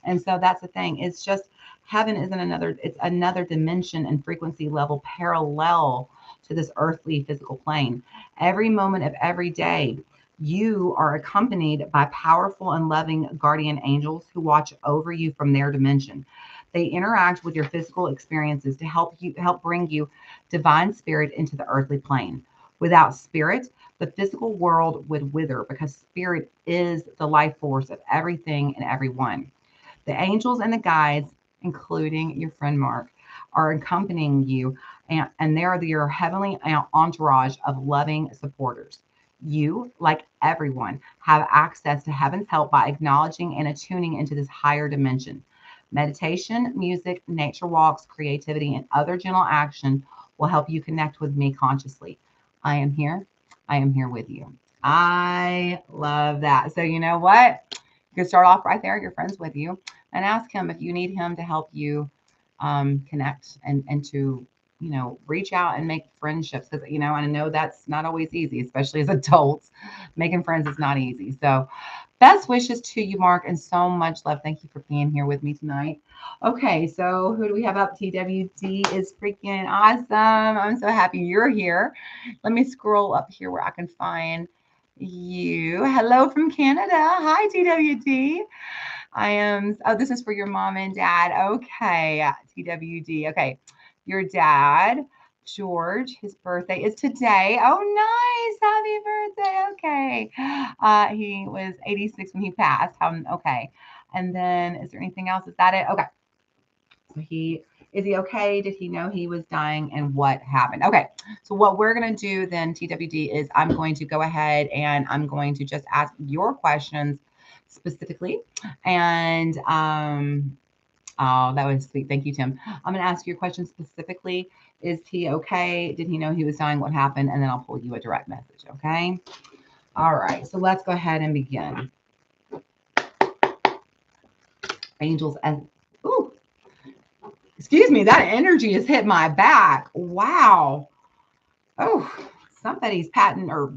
And so that's the thing. It's just heaven isn't it's another dimension and frequency level parallel to this earthly physical plane. Every moment of every day, you are accompanied by powerful and loving guardian angels who watch over you from their dimension. They interact with your physical experiences to help bring you divine spirit into the earthly plane. Without spirit, the physical world would wither, because spirit is the life force of everything and everyone. The angels and the guides, including your friend Mark, are accompanying you, and they are your heavenly entourage of loving supporters. You, like everyone, have access to heaven's help by acknowledging and attuning into this higher dimension. Meditation, music, nature walks, creativity, and other gentle action will help you connect with me consciously. I am here. I am here with you. I love that. So you know what? You can start off right there. Your friend's with you, and ask him if you need him to help you connect and to reach out and make friendships, because and I know that's not always easy, especially as adults. Making friends is not easy. So best wishes to you, Mark, and so much love. Thank you for being here with me tonight. Okay, so who do we have up? TWD is freaking awesome. I'm so happy you're here. Let me scroll up here where I can find you. Hello from Canada. Hi, TWD. This is for your mom and dad. Okay, TWD. Okay, your dad, George, his birthday is today. Oh, nice. Happy birthday. Okay. He was 86 when he passed. Okay. And then is there anything else? Is that it? Okay. So is he okay? Did he know he was dying, and what happened? Okay. So what we're going to do then, TWD, is I'm going to go ahead and I'm going to just ask your questions specifically. And oh, that was sweet. Thank you, Tim. I'm going to ask your question specifically. Is he okay? Did he know he was dying? What happened? And then I'll pull you a direct message. Okay. All right. So let's go ahead and begin. Angels and ooh, excuse me. That energy has hit my back. Wow. Oh, somebody's patting or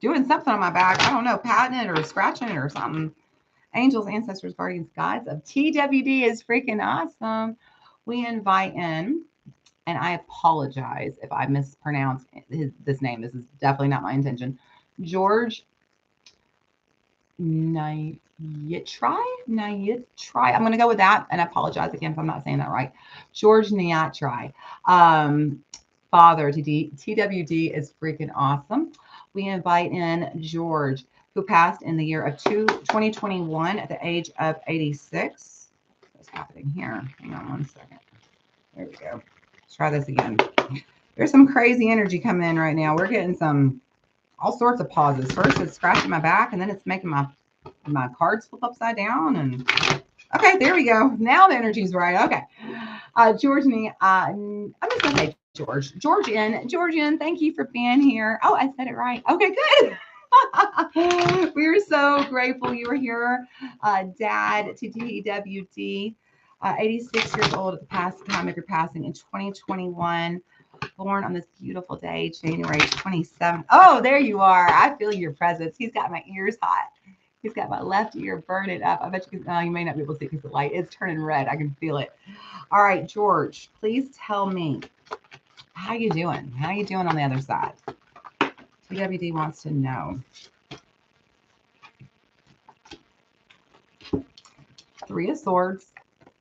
doing something on my back. I don't know, patting it or scratching it or something. Angels, ancestors, guardians, guides of TWD is freaking awesome. We invite in, and I apologize if I mispronounce this name. This is definitely not my intention. George Nayitri. I'm going to go with that, and I apologize again if I'm not saying that right. George Nayitri. Father to TWD is freaking awesome. We invite in George, who passed in the year of 2021 at the age of 86. What's happening here? Hang on one second. There we go. Let's try this again. There's some crazy energy coming in right now. We're getting all sorts of pauses. First, it's scratching my back, and then it's making my cards flip upside down. And okay, there we go. Now the energy's right. Okay. George, I'm just going to say Georgian, thank you for being here. Oh, I said it right. Okay, good. We are so grateful you were here, Dad, to TWD, 86 years old at the time of your passing in 2021, born on this beautiful day, January 27th. Oh, there you are. I feel your presence. He's got my ears hot. He's got my left ear burning up. I bet you can, you may not be able to see because the light is turning red. I can feel it. All right, George, please tell me, how you doing? How you doing on the other side? TWD wants to know. Three of Swords,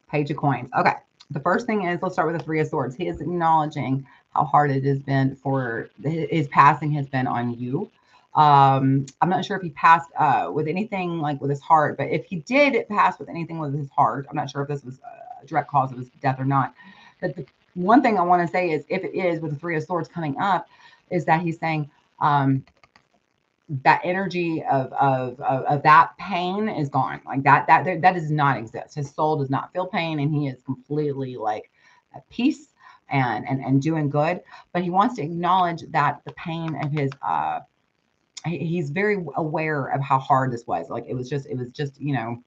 Page of Coins. Okay. The first thing is, let's start with the Three of Swords. He is acknowledging how hard it has been for his passing has been on you. I'm not sure if he passed with anything like with his heart, but if he did pass with anything with his heart, I'm not sure if this was a direct cause of his death or not, But the one thing I want to say is, if it is with the Three of Swords coming up, is that he's saying that energy of that pain is gone. Like that does not exist. His soul does not feel pain, and he is completely like at peace and doing good. But he wants to acknowledge that the pain of his he's very aware of how hard this was. Like it was just, you know,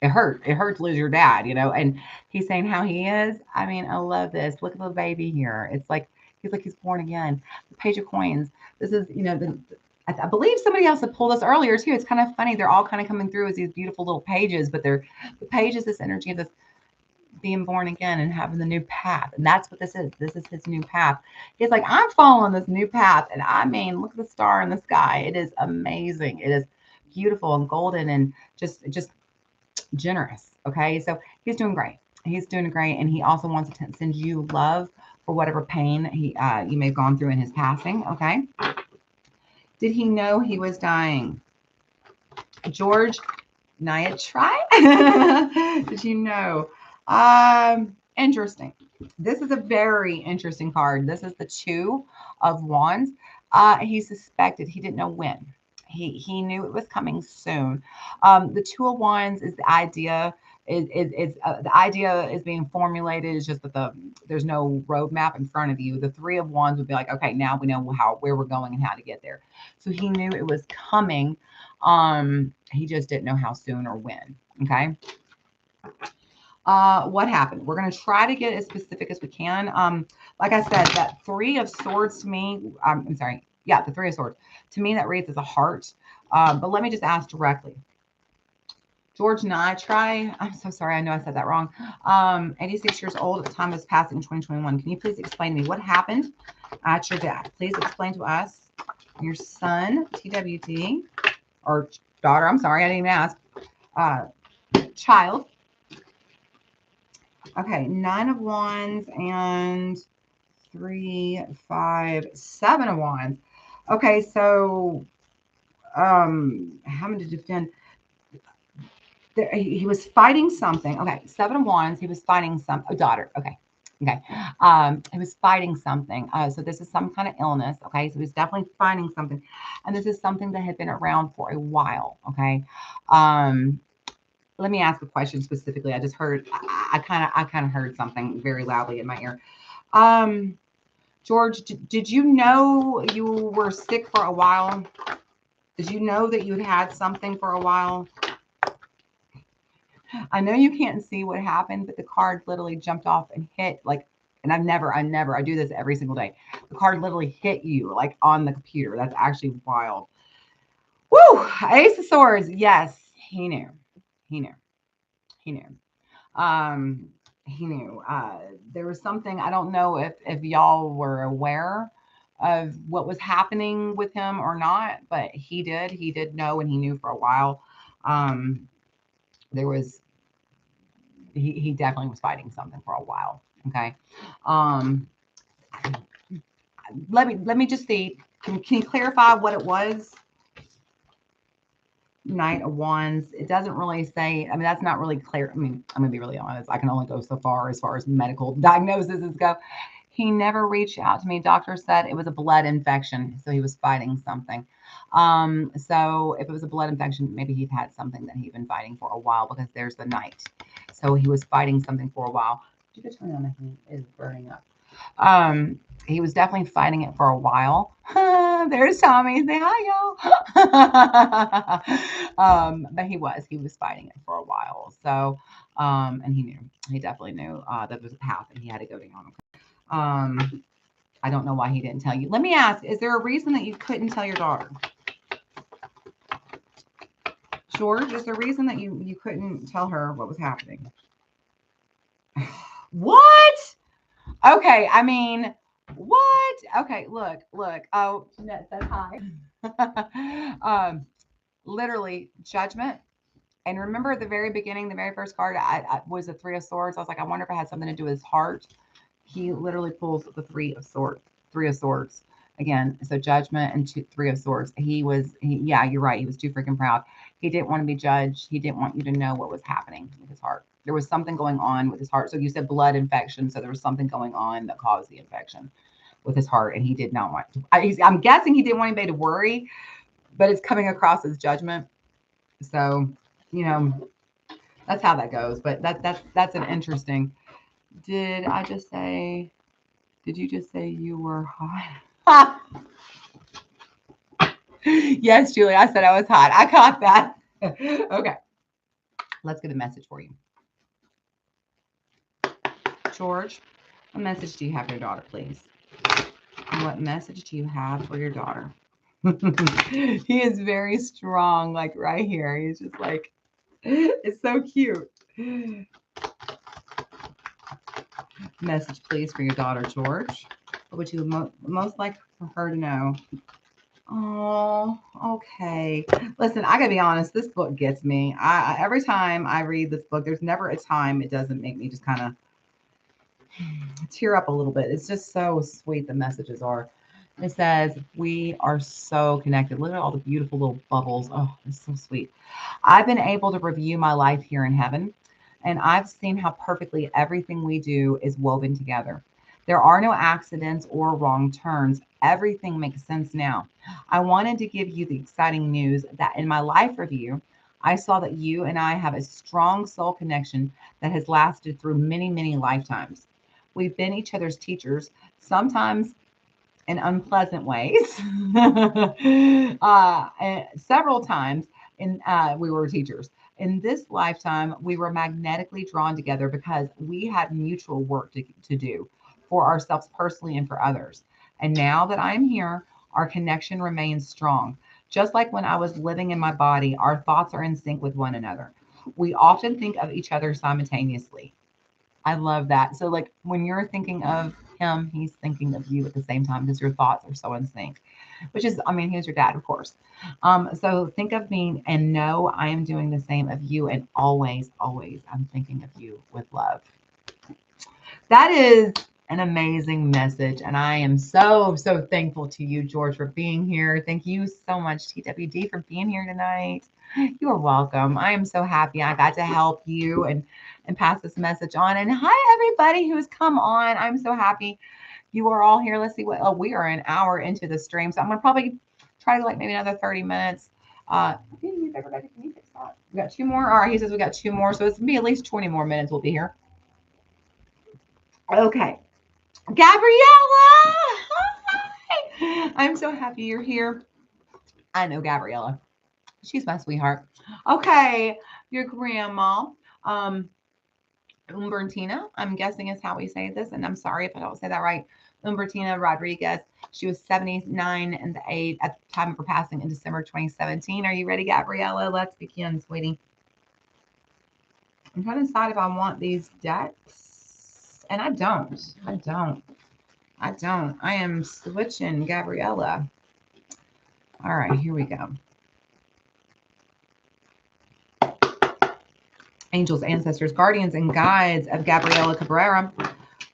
it hurt to lose your dad, you know. And he's saying how he is. I mean, I love this. Look at the baby here. It's like he's born again. The Page of Coins. This is, you know, I believe somebody else had pulled us earlier too. It's kind of funny. They're all kind of coming through as these beautiful little pages, but the page is this energy of this being born again and having the new path. And that's what this is. This is his new path. He's like, I'm following this new path. And I mean, look at the star in the sky. It is amazing. It is beautiful and golden and just generous. Okay. So he's doing great. He's doing great. And he also wants to send you love for whatever pain you may have gone through in his passing. Okay. Did he know he was dying? George, Naya, try. Did you know? Interesting. This is a very interesting card. This is the Two of Wands. He suspected. He didn't know when. He knew it was coming soon. The Two of Wands is the idea. The idea is being formulated. It's just that there's no roadmap in front of you. The Three of Wands would be like, okay, now we know where we're going and how to get there. So he knew it was coming. He just didn't know how soon or when. Okay. What happened? We're going to try to get as specific as we can. Like I said, that Three of Swords to me, I'm sorry. Yeah, the Three of Swords. To me, that reads as a heart. But let me just ask directly. George Nitri, I'm so sorry. I know I said that wrong. 86 years old at the time of his passing in 2021. Can you please explain to me what happened at your dad? Please explain to us your son, TWT, or daughter. I'm sorry. I didn't even ask. Child. Okay. 9 of Wands and 3, 5, 7 of Wands. Okay. So, having to defend. He was fighting something. Okay, 7 of Wands. He was fighting daughter. Okay. He was fighting something. So this is some kind of illness. Okay, so he was definitely fighting something, and this is something that had been around for a while. Okay. Let me ask a question specifically. I just heard. I kind of heard something very loudly in my ear. George, did you know you were sick for a while? Did you know that you had something for a while? I know you can't see what happened, but the card literally jumped off and hit and I do this every single day. The card literally hit you like on the computer. That's actually wild. Woo! Ace of Swords. Yes, he knew. He knew. There was something, I don't know if y'all were aware of what was happening with him or not, but he did know, and he knew for a while. There was, he definitely was fighting something for a while. Okay. Let me just see. Can you clarify what it was? Knight of Wands. It doesn't really say. I mean, that's not really clear. I mean, I'm gonna be really honest. I can only go so far as medical diagnoses go. He never reached out to me. Doctor said it was a blood infection, so he was fighting something. So if it was a blood infection, maybe he'd had something that he'd been fighting for a while, because there's the Knight. So he was fighting something for a while. You could turn on the heat. It is burning up. He was definitely fighting it for a while. There's Tommy. Say hi, y'all. But he was fighting it for a while. So, and he definitely knew that there was a path and he had to go down. I don't know why he didn't tell you. Let me ask, is there a reason that you couldn't tell your daughter? George, is there a reason that you couldn't tell her what was happening? What? Okay, I mean, what? Okay, look. Oh, Jeanette says hi. Literally, Judgment. And remember at the very beginning, the very first card, I was the Three of Swords. I was like, I wonder if it had something to do with his heart. He literally pulls the Three of Swords again. So Judgment and Three of Swords. Yeah, you're right. He was too freaking proud. He didn't want to be judged. He didn't want you to know what was happening with his heart. There was something going on with his heart. So you said blood infection. So there was something going on that caused the infection with his heart. And he did not want to. I'm guessing he didn't want anybody to worry, but it's coming across as judgment. So, you know, that's how that goes. But that's an interesting. Did I just say, did you just say you were hot? Yes, Julie, I said I was hot. I caught that. Okay. Let's get a message for you. George, what message do you have for your daughter, please? What message do you have for your daughter? He is very strong, like right here. He's just like, it's so cute. Message, please, for your daughter, George. What would you most like for her to know? Oh, okay. Listen, I gotta be honest. This book gets me. Every time I read this book, there's never a time it doesn't make me just kind of tear up a little bit. It's just so sweet. The messages are. It says we are so connected. Look at all the beautiful little bubbles. Oh, it's so sweet. I've been able to review my life here in heaven, and I've seen how perfectly everything we do is woven together. There are no accidents or wrong turns. Everything makes sense now. I wanted to give you the exciting news that in my life review, I saw that you and I have a strong soul connection that has lasted through many, many lifetimes. We've been each other's teachers, sometimes in unpleasant ways, and several times we were teachers. In this lifetime, we were magnetically drawn together because we had mutual work to do for ourselves personally and for others. And now that I'm here, our connection remains strong. Just like when I was living in my body, our thoughts are in sync with one another. We often think of each other simultaneously. I love that. So, like when you're thinking of him, he's thinking of you at the same time because your thoughts are so in sync, which is, I mean, he's your dad, of course. So think of me and know I am doing the same of you. And always, always, I'm thinking of you with love. That is an amazing message. And I am so, so thankful to you, George, for being here. Thank you so much, TWD, for being here tonight. You are welcome. I am so happy I got to help you and pass this message on. And hi, everybody who's come on. I'm so happy you are all here. Let's see what, oh, we are an hour into the stream. So I'm going to probably try to like maybe another 30 minutes. Everybody, can you fix that? We got 2 more. All right. He says we got 2 more. So it's going to be at least 20 more minutes. We'll be here. Okay. Gabriella. Hi. I'm so happy you're here. I know Gabriella. She's my sweetheart. Okay. Your grandma. Umbertina, I'm guessing is how we say this, and I'm sorry if I don't say that right. Umbertina Rodriguez. She was 79 and the age at the time of her passing in December 2017. Are you ready, Gabriella? Let's begin, sweetie. I'm trying to decide if I want these decks, and I don't. I am switching, Gabriella. All right, here we go. Angels, ancestors, guardians, and guides of Gabriela Cabrera.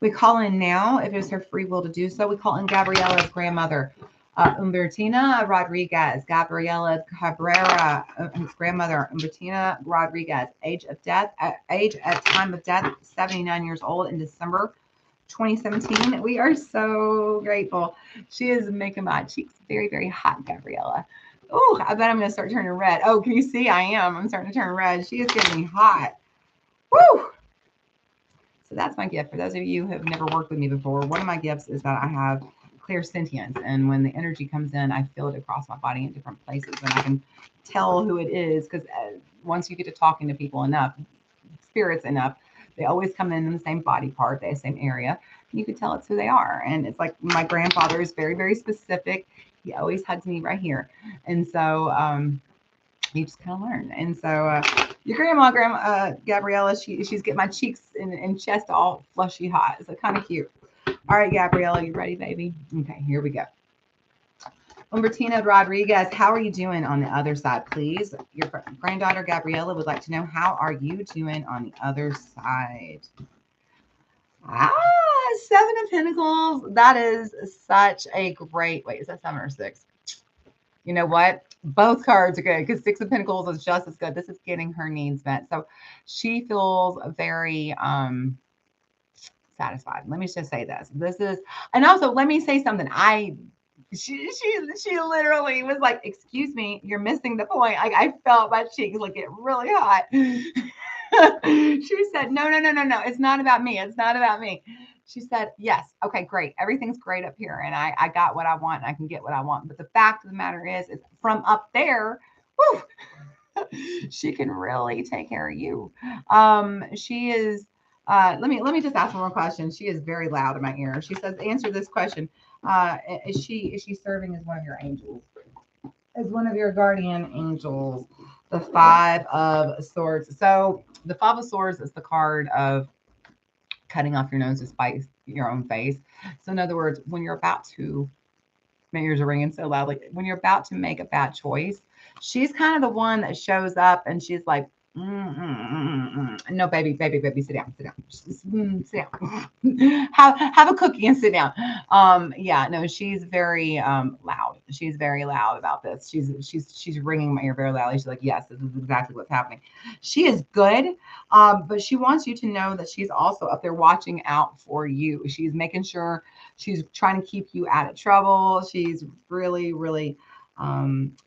We call in now, if it's her free will to do so, we call in Gabriela's grandmother, Umbertina Rodriguez. Gabriela Cabrera, his grandmother, Umbertina Rodriguez. Age at time of death, 79 years old in December 2017. We are so grateful. She is making my cheeks very, very hot, Gabriela. Oh, I bet I'm going to start turning red. Oh, can you see? I am. I'm starting to turn red. She is getting me hot. Woo! So that's my gift. For those of you who have never worked with me before, one of my gifts is that I have clear sentience. And when the energy comes in, I feel it across my body in different places. And I can tell who it is because once you get to talking to people enough, spirits enough, they always come in the same body part, the same area. You can tell it's who they are. And it's like my grandfather is very, very specific. He always hugs me right here. And so you just kind of learn. And so your grandma, Gabriella, she's getting my cheeks and chest all flushy hot. So kind of cute. All right, Gabriella, you ready, baby? Okay, here we go. Umbertina Rodriguez, how are you doing on the other side, please? Your granddaughter, Gabriella, would like to know, how are you doing on the other side? 7 of Pentacles. That is such a great, wait, is that 7 or 6? You know what? Both cards are good because Six of Pentacles is just as good. This is getting her needs met. So she feels very satisfied. Let me just say this. This is, and also let me say something. She literally was like, "Excuse me, you're missing the point." Like I felt my cheeks like get really hot. She said, "No, no, no, no, no. It's not about me. It's not about me." She said, "Yes, okay, great. Everything's great up here, and I got what I want, and I can get what I want. But the fact of the matter is from up there, whew, she can really take care of you. She is. Let me just ask one more question. She is very loud in my ear. She says, "Answer this question. Is she serving as one of your angels? As one of your guardian angels?" The Five of Swords. So the Five of Swords is the card of cutting off your nose to spite your own face. So in other words, when you're about to, my ears are ringing so loudly. When you're about to make a bad choice, she's kind of the one that shows up and she's like, no, baby, baby, baby, sit down, sit down, sit down. have a cookie and sit down. Yeah, no, she's very loud. She's very loud about this. She's ringing my ear very loudly. She's like, yes, this is exactly what's happening. She is good, but she wants you to know that she's also up there watching out for you. She's making sure. She's trying to keep you out of trouble. She's really, really,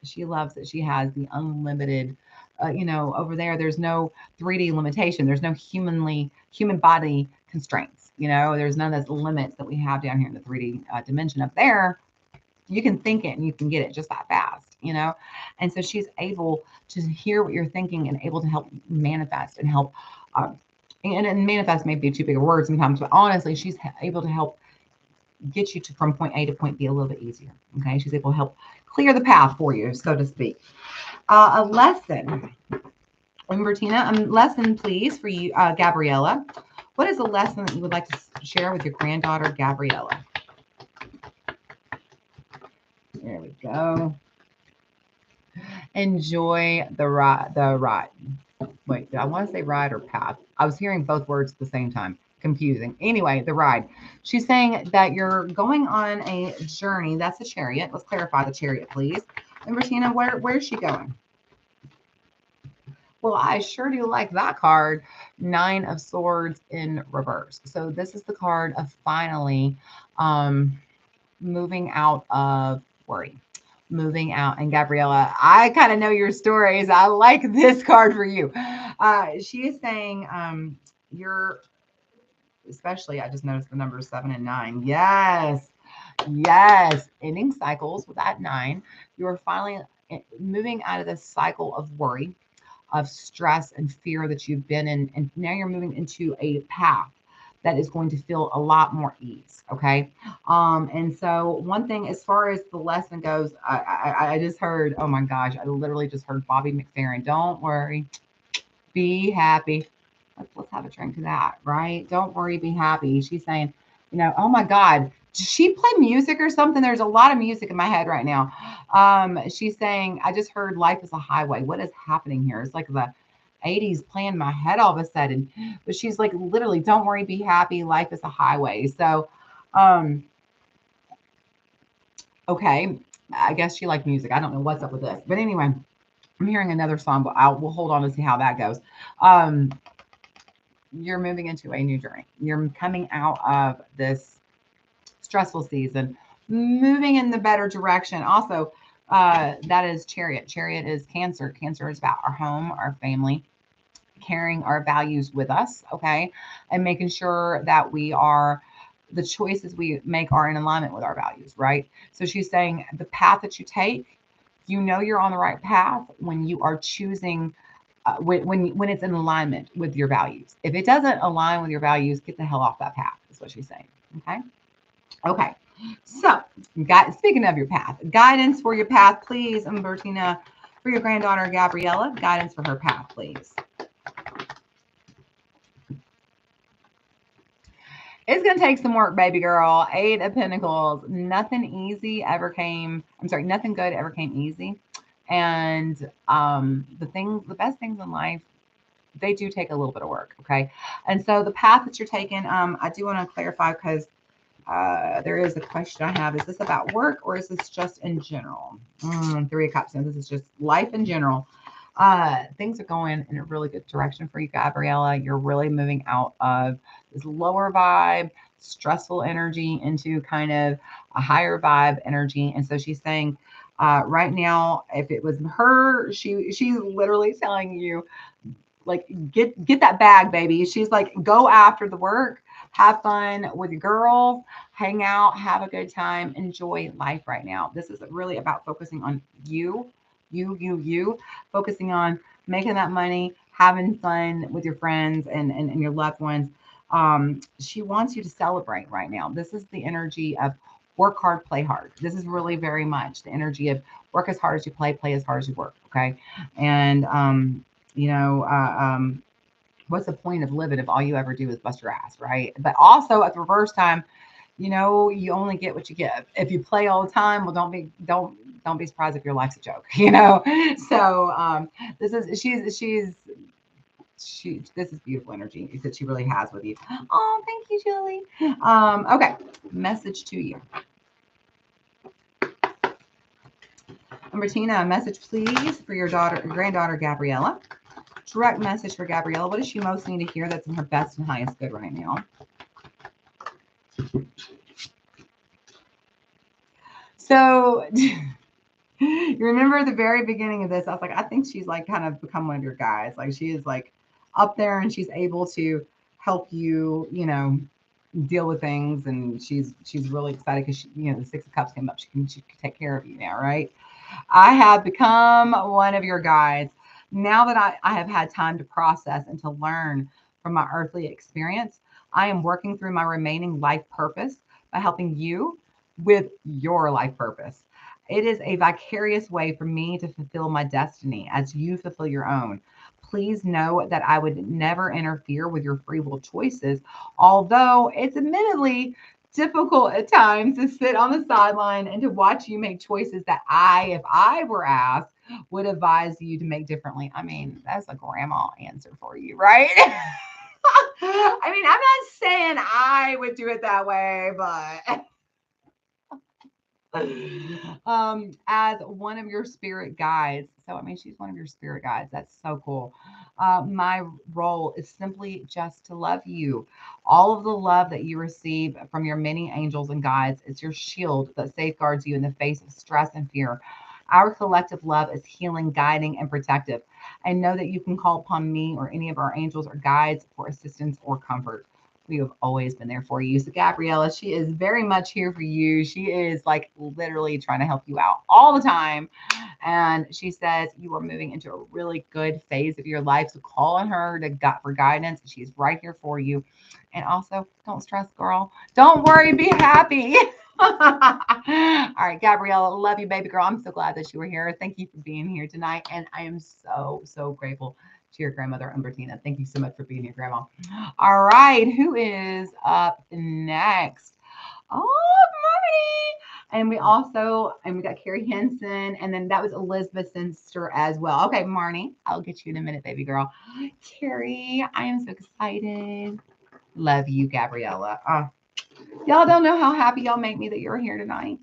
she loves that she has the unlimited, over there, there's no 3D limitation. There's no human body constraints. There's none of those limits that we have down here in the 3D dimension. Up there, you can think it and you can get it just that fast. And so she's able to hear what you're thinking and able to help manifest and help. And manifest may be too big a word sometimes, but honestly, she's able to help get you from point A to point B a little bit easier. Okay. She's able to help clear the path for you, so to speak. A lesson. Bertina, lesson, please, for you, Gabriella. What is a lesson that you would like to share with your granddaughter, Gabriella? There we go. Enjoy the ride. Wait, I want to say ride or path. I was hearing both words at the same time. Confusing. Anyway, the ride. She's saying that you're going on a journey. That's a chariot. Let's clarify the chariot, please. And Bertina, where's she going? Well, I sure do like that card. Nine of Swords in reverse. So this is the card of finally moving out of worry. Moving out. And Gabriella, I kind of know your stories. I like this card for you. She is saying you're, especially, I just noticed the numbers 7 and 9. Yes. Yes. Ending cycles with that 9. You're finally moving out of this cycle of worry, of stress and fear that you've been in. And now you're moving into a path that is going to feel a lot more ease. Okay. And so one thing, as far as the lesson goes, I just heard, oh my gosh, I literally just heard Bobby McFerrin. Don't worry, be happy. Let's have a drink of that, right? Don't worry, be happy. She's saying, oh my God, did she play music or something? There's a lot of music in my head right now. She's saying, I just heard life is a highway. What is happening here? It's like the 80s playing in my head all of a sudden. But she's like, literally, don't worry, be happy. Life is a highway. So, okay. I guess she liked music. I don't know what's up with this. But anyway, I'm hearing another song, but we'll hold on to see how that goes. You're moving into a new journey. You're coming out of this stressful season, moving in the better direction. Also, that is Chariot. Chariot is Cancer. Cancer is about our home, our family, carrying our values with us, okay, and making sure that the choices we make are in alignment with our values, right? So she's saying the path that you take, you're on the right path when you are choosing. When it's in alignment with your values. If it doesn't align with your values, get the hell off that path, is what she's saying. Okay. So, speaking of your path, guidance for your path, please, Bertina, for your granddaughter, Gabriella, guidance for her path, please. It's going to take some work, baby girl. 8 of Pentacles. Nothing good ever came easy. And the best things in life, they do take a little bit of work. Okay. And so the path that you're taking, I do want to clarify because There is a question I have. Is this about work or is this just in general? Three of Cups. And this is just life in general. Things are going in a really good direction for you, Gabriella. You're really moving out of this lower vibe, stressful energy into kind of a higher vibe energy. And so she's saying, right now, if it was her, she's literally telling you, like, get that bag, baby. She's like, go after the work, have fun with your girls, hang out, have a good time, enjoy life right now. This is really about focusing on you, focusing on making that money, having fun with your friends and your loved ones. She wants you to celebrate right now. This is the energy of work hard, play hard. This is really very much the energy of work as hard as you play as hard as you work. Okay. And, you know, what's the point of living if all you ever do is bust your ass, right? But also at the reverse time, you know, you only get what you give. If you play all the time, well, don't be surprised if your life's a joke, you know. So this is this is beautiful energy that she really has with you. Oh, thank you, Julie. Okay, message to you. Bertina, a message please for your granddaughter Gabriella. Direct message for Gabriella. What does she most need to hear that's in her best and highest good right now? So you remember the very beginning of this, I was like, I think she's like kind of become one of your guys. Like she is like up there and she's able to help you, you know, deal with things. And she's really excited because you know, the Six of Cups came up. She can take care of you now, right? I have become one of your guys. Now that I have had time to process and to learn from my earthly experience, I am working through my remaining life purpose by helping you with your life purpose. It is a vicarious way for me to fulfill my destiny as you fulfill your own. Please know that I would never interfere with your free will choices, although it's admittedly difficult at times to sit on the sideline and to watch you make choices that if I were asked, would advise you to make differently. I mean, that's a grandma answer for you, right? I mean, I'm not saying I would do it that way, but as one of your spirit guides. So, I mean, she's one of your spirit guides. That's so cool. My role is simply just to love you. All of the love that you receive from your many angels and guides is your shield that safeguards you in the face of stress and fear. Our collective love is healing, guiding, and protective. And know that you can call upon me or any of our angels or guides for assistance or comfort. We have always been there for you. So Gabriella, she is very much here for you. She is like literally trying to help you out all the time. And she says you are moving into a really good phase of your life. So call on her for guidance. She's right here for you. And also, don't stress, girl. Don't worry. Be happy. All right, Gabriella, love you, baby girl. I'm so glad that you were here. Thank you for being here tonight. And I am so grateful to your grandmother, Umbertina. Thank you so much for being here, Grandma. All right, who is up next? Oh, Marty. And we got Carrie Henson, and then that was Elizabeth's sister as well. Okay, Marnie, I'll get you in a minute, baby girl. Carrie, I am so excited. Love you, Gabriella. Y'all don't know how happy y'all make me that you're here tonight.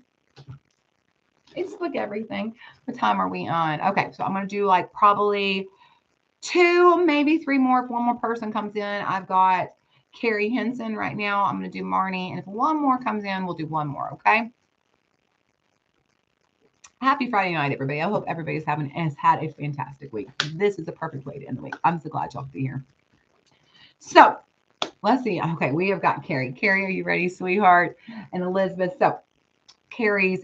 It's like everything. What time are we on? Okay, so I'm going to do like probably 2, maybe 3 more. If one more person comes in, I've got Carrie Henson right now. I'm going to do Marnie. And if one more comes in, we'll do one more. Okay. Happy Friday night, everybody. I hope everybody's has had a fantastic week. This is the perfect way to end the week. I'm so glad y'all be here. So let's see. Okay. We have got Carrie. Carrie, are you ready, sweetheart? And Elizabeth. So Carrie's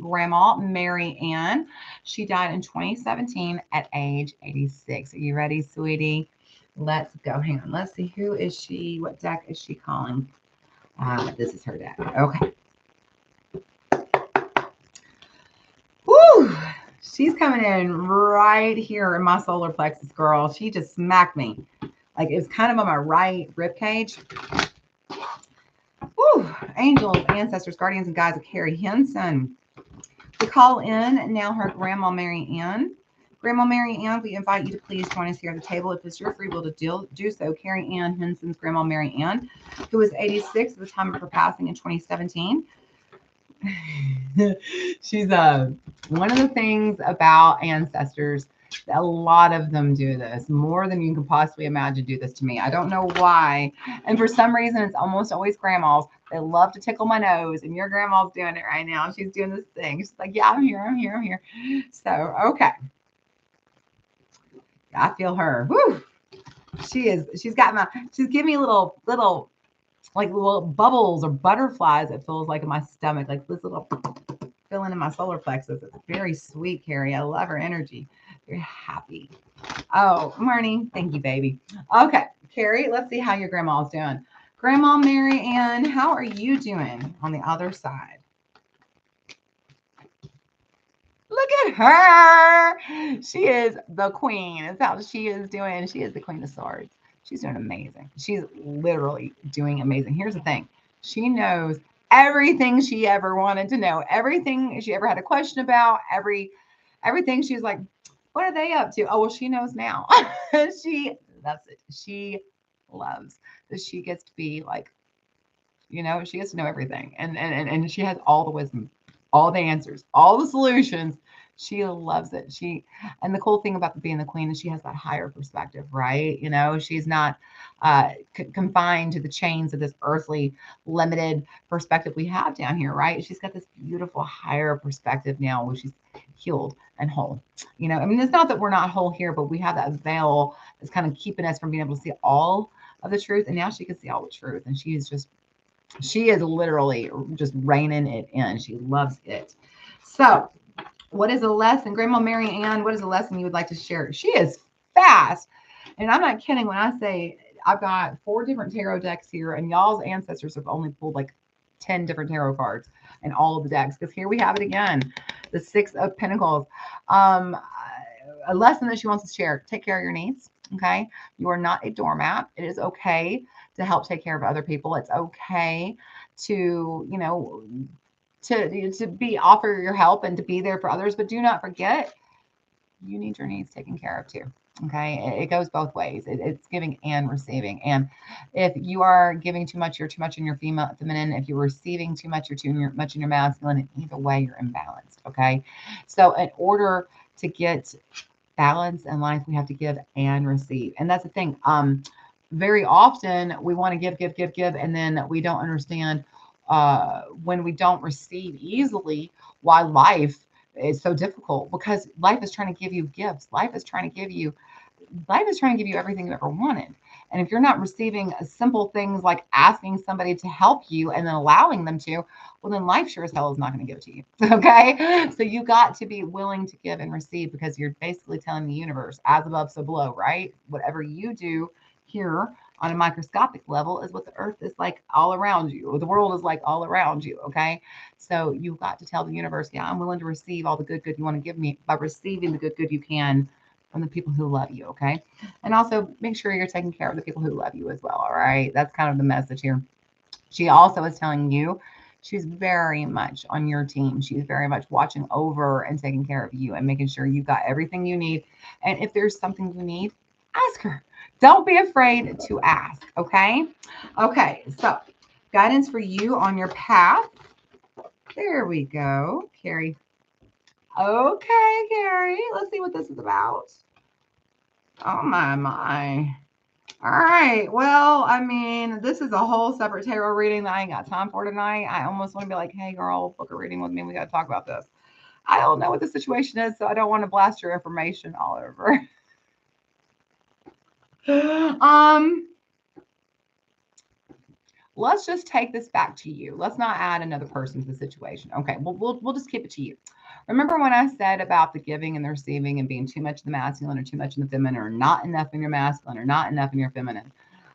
grandma, Mary Ann. She died in 2017 at age 86. Are you ready, sweetie? Let's go. Hang on. Let's see. Who is she? What deck is she calling? This is her deck. Okay. Woo! She's coming in right here in my solar plexus, girl. She just smacked me. Like it's kind of on my right rib cage. Woo! Angels, ancestors, guardians, and guides of Carrie Henson. We call in now her grandma, Mary Ann. Grandma Mary Ann, we invite you to please join us here at the table. If it's your free will to do so, Carrie Ann Henson's Grandma Mary Ann, who was 86 at the time of her passing in 2017. She's one of the things about ancestors, a lot of them do this more than you can possibly imagine. Do this to me. I don't know why, and for some reason it's almost always grandmas. They love to tickle my nose, and your grandma's doing it right now. She's doing this thing. She's like, yeah, I'm here, I'm here, I'm here. So okay, I feel her. Woo. She's giving me little like little bubbles or butterflies. It feels like in my stomach, like this little feeling in my solar plexus. It's very sweet, Carrie. I love her energy. Very happy. Oh, morning. Thank you, baby. Okay, Carrie, let's see how your grandma's doing. Grandma Mary Ann, how are you doing on the other side? Look at her. She is the queen. That's how she is doing. She is the queen of swords. She's doing amazing. She's literally doing amazing. Here's the thing. She knows everything she ever wanted to know. Everything she ever had a question about. Everything she's like, what are they up to? Oh, well, she knows now. That's it. She loves that she gets to be like, she gets to know everything. And she has all the wisdom, all the answers, all the solutions. She loves it. And the cool thing about being the queen is she has that higher perspective, right? She's not confined to the chains of this earthly limited perspective we have down here, right? She's got this beautiful higher perspective now where she's healed and whole. It's not that we're not whole here, but we have that veil that's kind of keeping us from being able to see all of the truth. And now she can see all the truth. And she is literally just reining it in. She loves it. So what is a lesson? Grandma Mary Ann, what is a lesson you would like to share? She is fast. And I'm not kidding when I say I've got 4 different tarot decks here, and y'all's ancestors have only pulled like 10 different tarot cards in all of the decks. Because here we have it again, the 6 of Pentacles. A lesson that she wants to share: take care of your needs. Okay. You are not a doormat. It is okay to help take care of other people. It's okay to, to offer your help and to be there for others, but do not forget you need your needs taken care of too. Okay. It goes both ways. It's giving and receiving. And if you are giving too much, you're too much in your feminine. If you're receiving too much, you're too much in your masculine. And either way, you're imbalanced. Okay. So in order to get balance in life, we have to give and receive. And that's the thing. Very often we want to give, and then we don't understand when we don't receive easily why life is so difficult, because life is trying to give you gifts. Life is trying to give you everything you ever wanted. And if you're not receiving simple things like asking somebody to help you and then allowing them to, well, then life sure as hell is not going to give it to you. Okay. So you got to be willing to give and receive, because you're basically telling the universe, as above, so below, right? Whatever you do here on a microscopic level is what the earth is like all around you, or the world is like all around you. Okay. So you've got to tell the universe, yeah, I'm willing to receive all the good you want to give me by receiving the good you can from the people who love you. Okay. And also make sure you're taking care of the people who love you as well. All right. That's kind of the message here. She also is telling you she's very much on your team. She's very much watching over and taking care of you and making sure you got everything you need. And if there's something you need, ask her. Don't be afraid to ask. Okay. Okay. So guidance for you on your path. There we go. Carrie. Okay, Carrie. Let's see what this is about. Oh my. All right. Well, I mean, this is a whole separate tarot reading that I ain't got time for tonight. I almost want to be like, hey girl, book a reading with me. We got to talk about this. I don't know what the situation is, so I don't want to blast your information all over. Let's just take this back to you. Let's not add another person to the situation. Okay, we'll just keep it to you. Remember when I said about the giving and the receiving and being too much in the masculine or too much in the feminine, or not enough in your masculine or not enough in your feminine?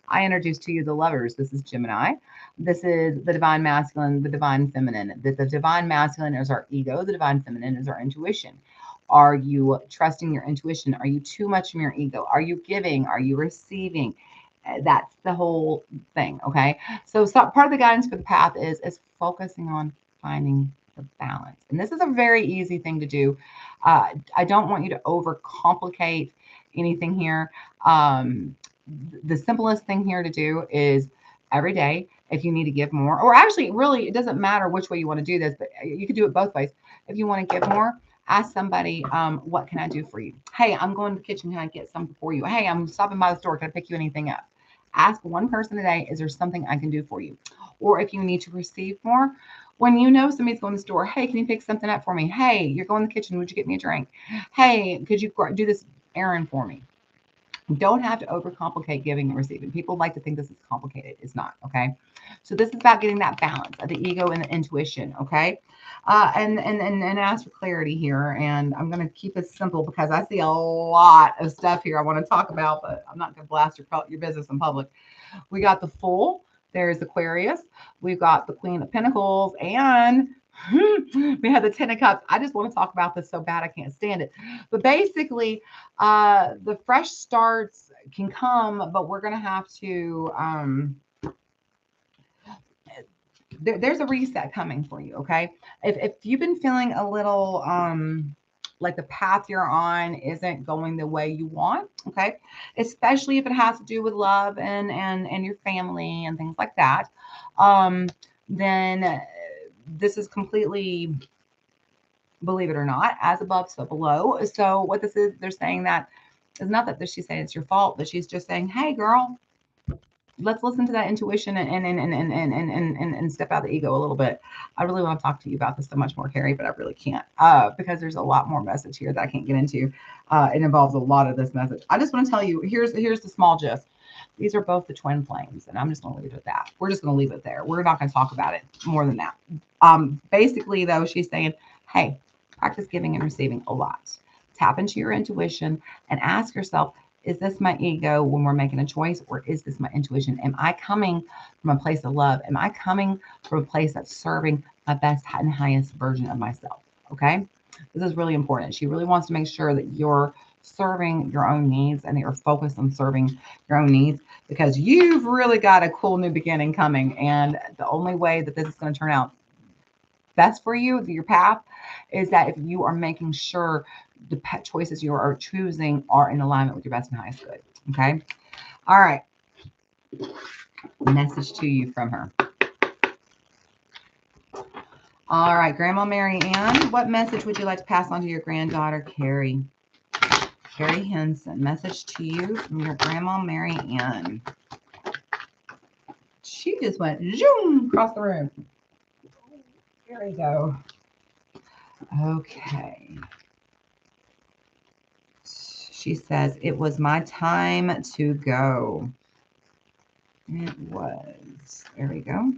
I introduced to you the lovers. This is Gemini. This is the divine masculine, the divine feminine. The divine masculine is our ego. The divine feminine is our intuition. Are you trusting your intuition? Are you too much in your ego? Are you giving? Are you receiving? That's the whole thing. Okay. So part of the guidance for the path is focusing on finding the balance. And this is a very easy thing to do. I don't want you to overcomplicate anything here. The simplest thing here to do is every day, if you need to give more, or actually, really, it doesn't matter which way you want to do this, but you could do it both ways. If you want to give more, ask somebody, what can I do for you? Hey, I'm going to the kitchen. Can I get something for you? Hey, I'm stopping by the store. Can I pick you anything up? Ask one person a day, is there something I can do for you? Or if you need to receive more, when you know somebody's going to the store, hey, can you pick something up for me? Hey, you're going to the kitchen. Would you get me a drink? Hey, could you do this errand for me? You don't have to overcomplicate giving and receiving. People like to think this is complicated. It's not, okay? So this is about getting that balance of the ego and the intuition, okay? And ask for clarity here. And I'm going to keep it simple because I see a lot of stuff here I want to talk about, but I'm not going to blast your business in public. We got the Fool. There's Aquarius. We've got the Queen of Pentacles, and we have the Ten of Cups. I just want to talk about this so bad I can't stand it. But basically, the fresh starts can come, but we're going to have to, there's a reset coming for you, okay? If you've been feeling a little like the path you're on isn't going the way you want, okay, especially if it has to do with love and your family and things like that, then this is completely, believe it or not, as above so below. So what this is, they're saying that it's not that she's saying it's your fault, but she's just saying, hey girl, let's listen to that intuition and step out of the ego a little bit. I really want to talk to you about this so much more, Carrie, but I really can't, because there's a lot more message here that I can't get into. It involves a lot of this message. I just want to tell you, here's the small gist. These are both the twin flames, and I'm just going to leave it at that. We're just going to leave it there. We're not going to talk about it more than that. Basically, though, she's saying, hey, practice giving and receiving a lot. Tap into your intuition and ask yourself, is this my ego when we're making a choice, or is this my intuition? Am I coming from a place of love? Am I coming from a place that's serving my best and highest version of myself? Okay. This is really important. She really wants to make sure that you're serving your own needs and that you're focused on serving your own needs, because you've really got a cool new beginning coming. And the only way that this is going to turn out best for you, your path, is that if you are making sure the pet choices you are choosing are in alignment with your best and highest good. Okay. All right. Message to you from her. All right. Grandma Mary Ann, what message would you like to pass on to your granddaughter, Carrie? Carrie Henson, message to you from your Grandma Mary Ann. She just went zoom across the room. Here we go. Okay. She says, it was my time to go. It was. There we go.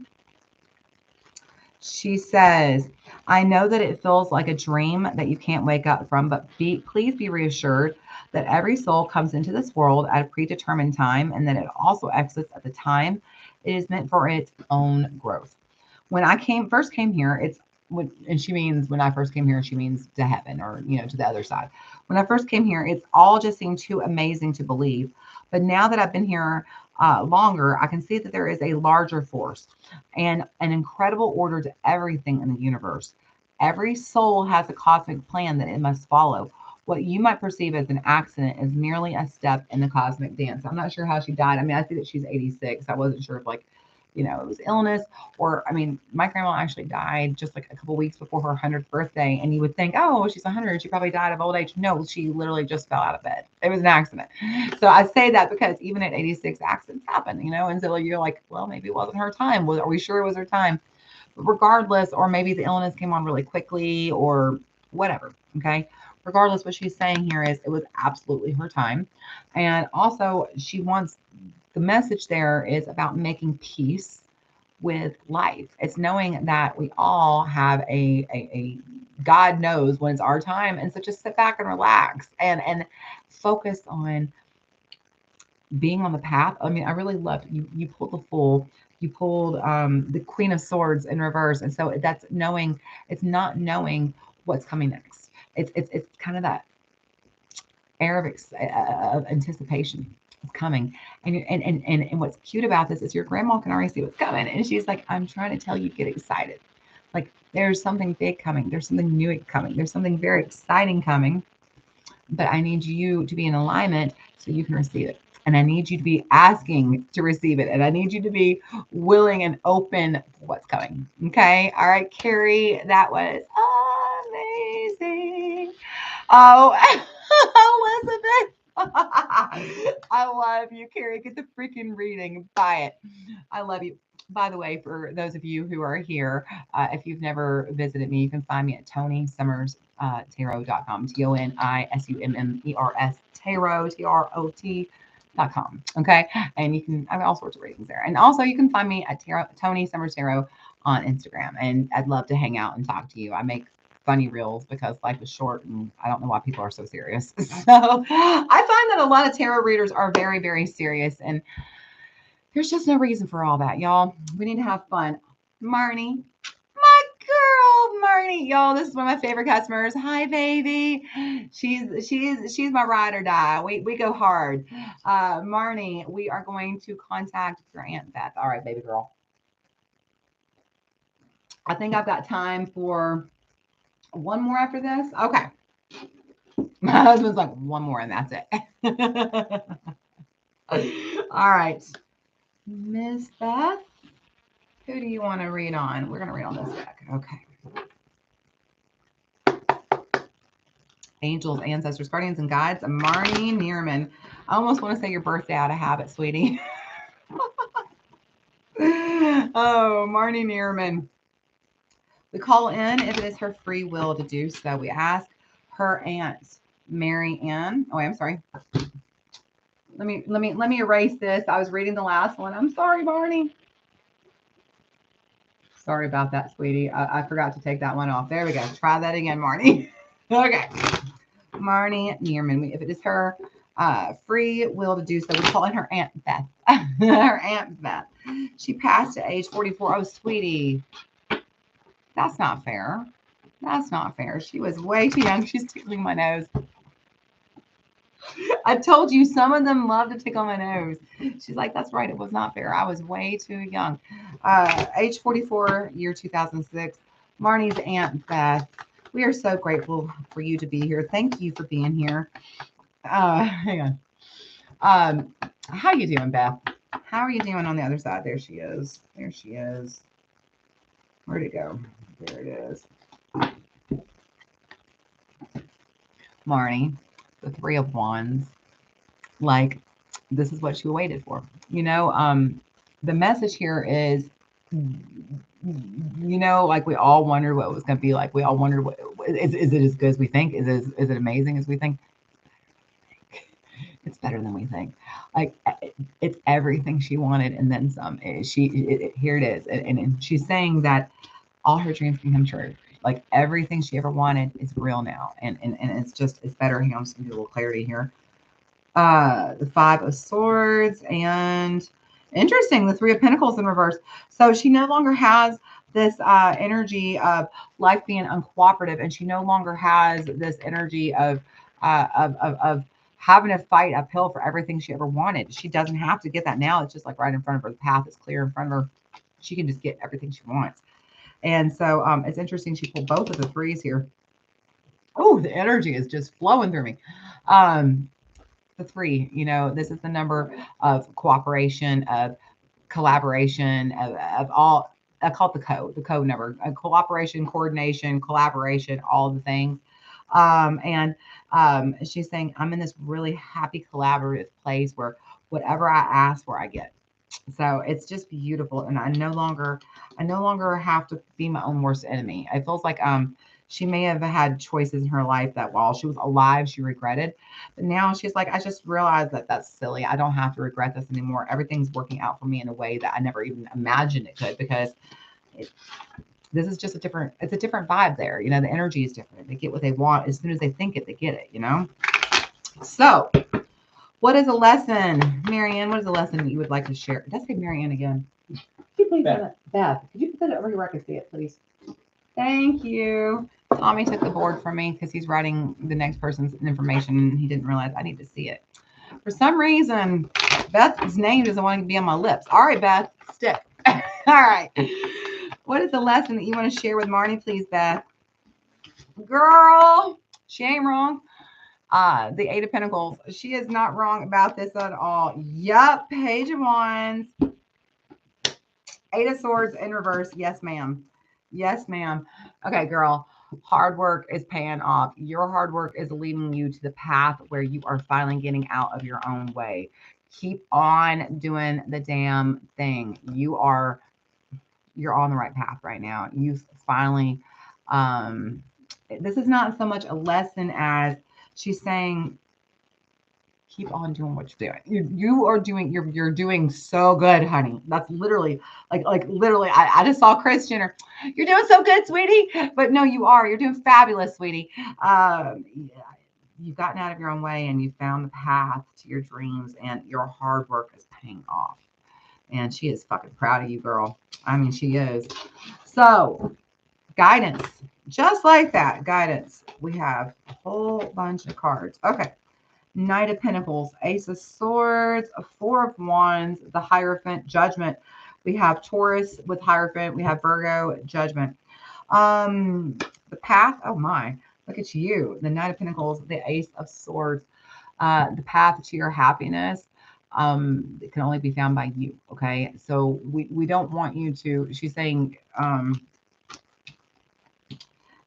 She says, I know that it feels like a dream that you can't wake up from, but please be reassured that every soul comes into this world at a predetermined time, and that it also exits at the time it is meant for its own growth. When I first came here, and she means when I first came here, she means to heaven, or, to the other side. When I first came here, it's all just seemed too amazing to believe. But now that I've been here longer, I can see that there is a larger force and an incredible order to everything in the universe. Every soul has a cosmic plan that it must follow. What you might perceive as an accident is merely a step in the cosmic dance. I'm not sure how she died. I mean, I see that she's 86. I wasn't sure if it was illness, or, my grandma actually died just like a couple weeks before her 100th birthday. And you would think, oh, she's 100. She probably died of old age. No, she literally just fell out of bed. It was an accident. So I say that because even at 86, accidents happen, and so you're like, well, maybe it wasn't her time. Are we sure it was her time? But regardless, or maybe the illness came on really quickly or whatever. Okay. Regardless, what she's saying here is it was absolutely her time. And also the message there is about making peace with life. It's knowing that we all have a God knows when it's our time. And so just sit back and relax and focus on being on the path. I really loved you pulled the Fool. You pulled the Queen of Swords in reverse. And so that's knowing, it's not knowing what's coming next. It's kind of that air of anticipation. It's coming. And what's cute about this is your grandma can already see what's coming. And she's like, I'm trying to tell you, get excited. Like there's something big coming. There's something new coming. There's something very exciting coming. But I need you to be in alignment so you can receive it. And I need you to be asking to receive it. And I need you to be willing and open for what's coming. Okay. All right, Carrie, that was amazing. Oh, Elizabeth. I love you, Carrie. Get the freaking reading. Buy it. I love you. By the way, for those of you who are here, if you've never visited me, you can find me at ToniSummersTarot.com. ToniSummers Tarot, TROT.com. Okay. And you can, I have all sorts of readings there. And also, you can find me at Toni Summers Tarot on Instagram. And I'd love to hang out and talk to you. I make funny reels because life is short and I don't know why people are so serious. So I find that a lot of tarot readers are very, very serious, and there's just no reason for all that, y'all. We need to have fun. Marnie, my girl, Marnie, y'all. This is one of my favorite customers. Hi, baby. She's my ride or die. We go hard. Marnie, we are going to contact your Aunt Beth. All right, baby girl. I think I've got time for one more after this. Okay. My husband's like, one more and that's it. All right. Miss Beth, who do you want to read on? We're going to read on this deck. Okay. Angels, ancestors, guardians, and guides. Marnie Neerman. I almost want to say your birthday out of habit, sweetie. Oh, Marnie Neerman. We call in if it is her free will to do so. We ask her aunt, Mary Ann. Oh, I'm sorry. Let me erase this. I was reading the last one. I'm sorry, Marnie. Sorry about that, sweetie. I forgot to take that one off. There we go. Try that again, Marnie. Okay. Marnie Neerman. If it is her free will to do so, we call in her Aunt Beth. Her Aunt Beth. She passed at age 44. Oh, sweetie. That's not fair. That's not fair. She was way too young. She's tickling my nose. I told you some of them love to tickle my nose. She's like, that's right. It was not fair. I was way too young. Age 44, year 2006. Marnie's Aunt Beth. We are so grateful for you to be here. Thank you for being here. Hang on. How you doing, Beth? How are you doing on the other side? There she is. There she is. Where'd it go? There it is. Marnie, the Three of Wands. Like, this is what you waited for. You know, the message here is, you know, like we all wondered what it was going to be like. We all wondered, is it as good as we think? Is it amazing as we think? It's better than we think. Like, it's everything she wanted and then some. Here it is. And she's saying that all her dreams can come true. Like, everything she ever wanted is real now. And it's better. Hang on, I'm just going to do a little clarity here. The Five of Swords, and interesting, the Three of Pentacles in reverse. So she no longer has this energy of life being uncooperative, and she no longer has this energy of having to fight uphill for everything she ever wanted. She doesn't have to get that now. It's just like right in front of her. The path is clear in front of her. She can just get everything she wants. And so it's interesting. She pulled both of the threes here. Oh, the energy is just flowing through me. The three, you know, this is the number of cooperation, of collaboration, of all. I call it the code number, cooperation, coordination, collaboration, all the things. She's saying, I'm in this really happy collaborative place where whatever I ask for, I get. So it's just beautiful. And I no longer have to be my own worst enemy. It feels like, she may have had choices in her life that while she was alive, she regretted. But now she's like, I just realized that that's silly. I don't have to regret this anymore. Everything's working out for me in a way that I never even imagined it could, because this is just it's a different vibe there. You know, the energy is different. They get what they want. As soon as they think it, they get it, you know? So what is a lesson, Marianne? What is a lesson that you would like to share? Did I say Marianne again? Could you please, Beth, could you put that over here where I can see it, please? Thank you. Tommy took the board from me because he's writing the next person's information and he didn't realize I need to see it. For some reason, Beth's name doesn't want to be on my lips. All right, Beth, stick. All right. What is the lesson that you want to share with Marnie, please, Beth? Girl, she ain't wrong. The Eight of Pentacles. She is not wrong about this at all. Yup. Page of Wands. Eight of Swords in reverse. Yes, ma'am. Yes, ma'am. Okay, girl. Hard work is paying off. Your hard work is leading you to the path where you are finally getting out of your own way. Keep on doing the damn thing. You're on the right path right now. You finally, this is not so much a lesson as she's saying, keep on doing what you're doing. You're doing so good, honey. That's literally like literally. I just saw Kris Jenner. You're doing so good, sweetie. But no, you're doing fabulous, sweetie. You've gotten out of your own way and you found the path to your dreams, and your hard work is paying off. And she is fucking proud of you, girl. I mean, she is. So, guidance. Just like that, guidance. We have a whole bunch of cards. Okay. Knight of Pentacles, Ace of Swords, Four of Wands, the Hierophant, Judgment. We have Taurus with Hierophant. We have Virgo, Judgment. The path, oh my, look at you. The Knight of Pentacles, the Ace of Swords. The path to your happiness, it can only be found by you, okay? So we don't want you to, she's saying,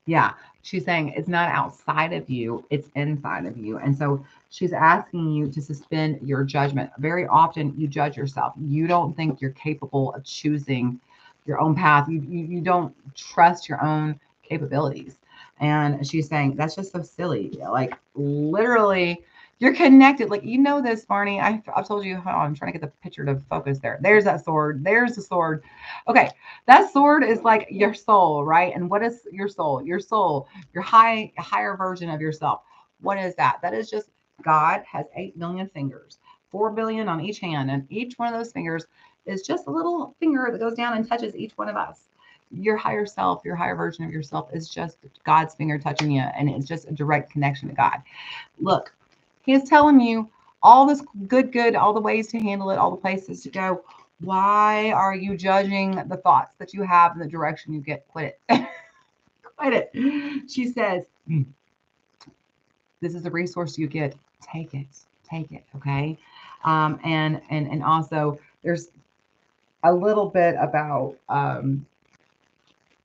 yeah, she's saying it's not outside of you, it's inside of you. And so she's asking you to suspend your judgment. Very often you judge yourself. You don't think you're capable of choosing your own path. You don't trust your own capabilities. And she's saying that's just so silly. Like literally, you're connected. Like, you know this, Barney. I've told you, hold on, I'm trying to get the picture to focus there. There's that sword. There's the sword. Okay. That sword is like your soul, right? And what is your soul? Your soul, your higher version of yourself. What is that? That is just God has 8 million fingers, 4 billion on each hand. And each one of those fingers is just a little finger that goes down and touches each one of us. Your higher self, your higher version of yourself is just God's finger touching you. And it's just a direct connection to God. Look, he is telling you all this good, all the ways to handle it, all the places to go. Why are you judging the thoughts that you have in the direction you get? Quit it. Quit it. She says, this is a resource you get. Take it. Take it. Okay. And also there's a little bit about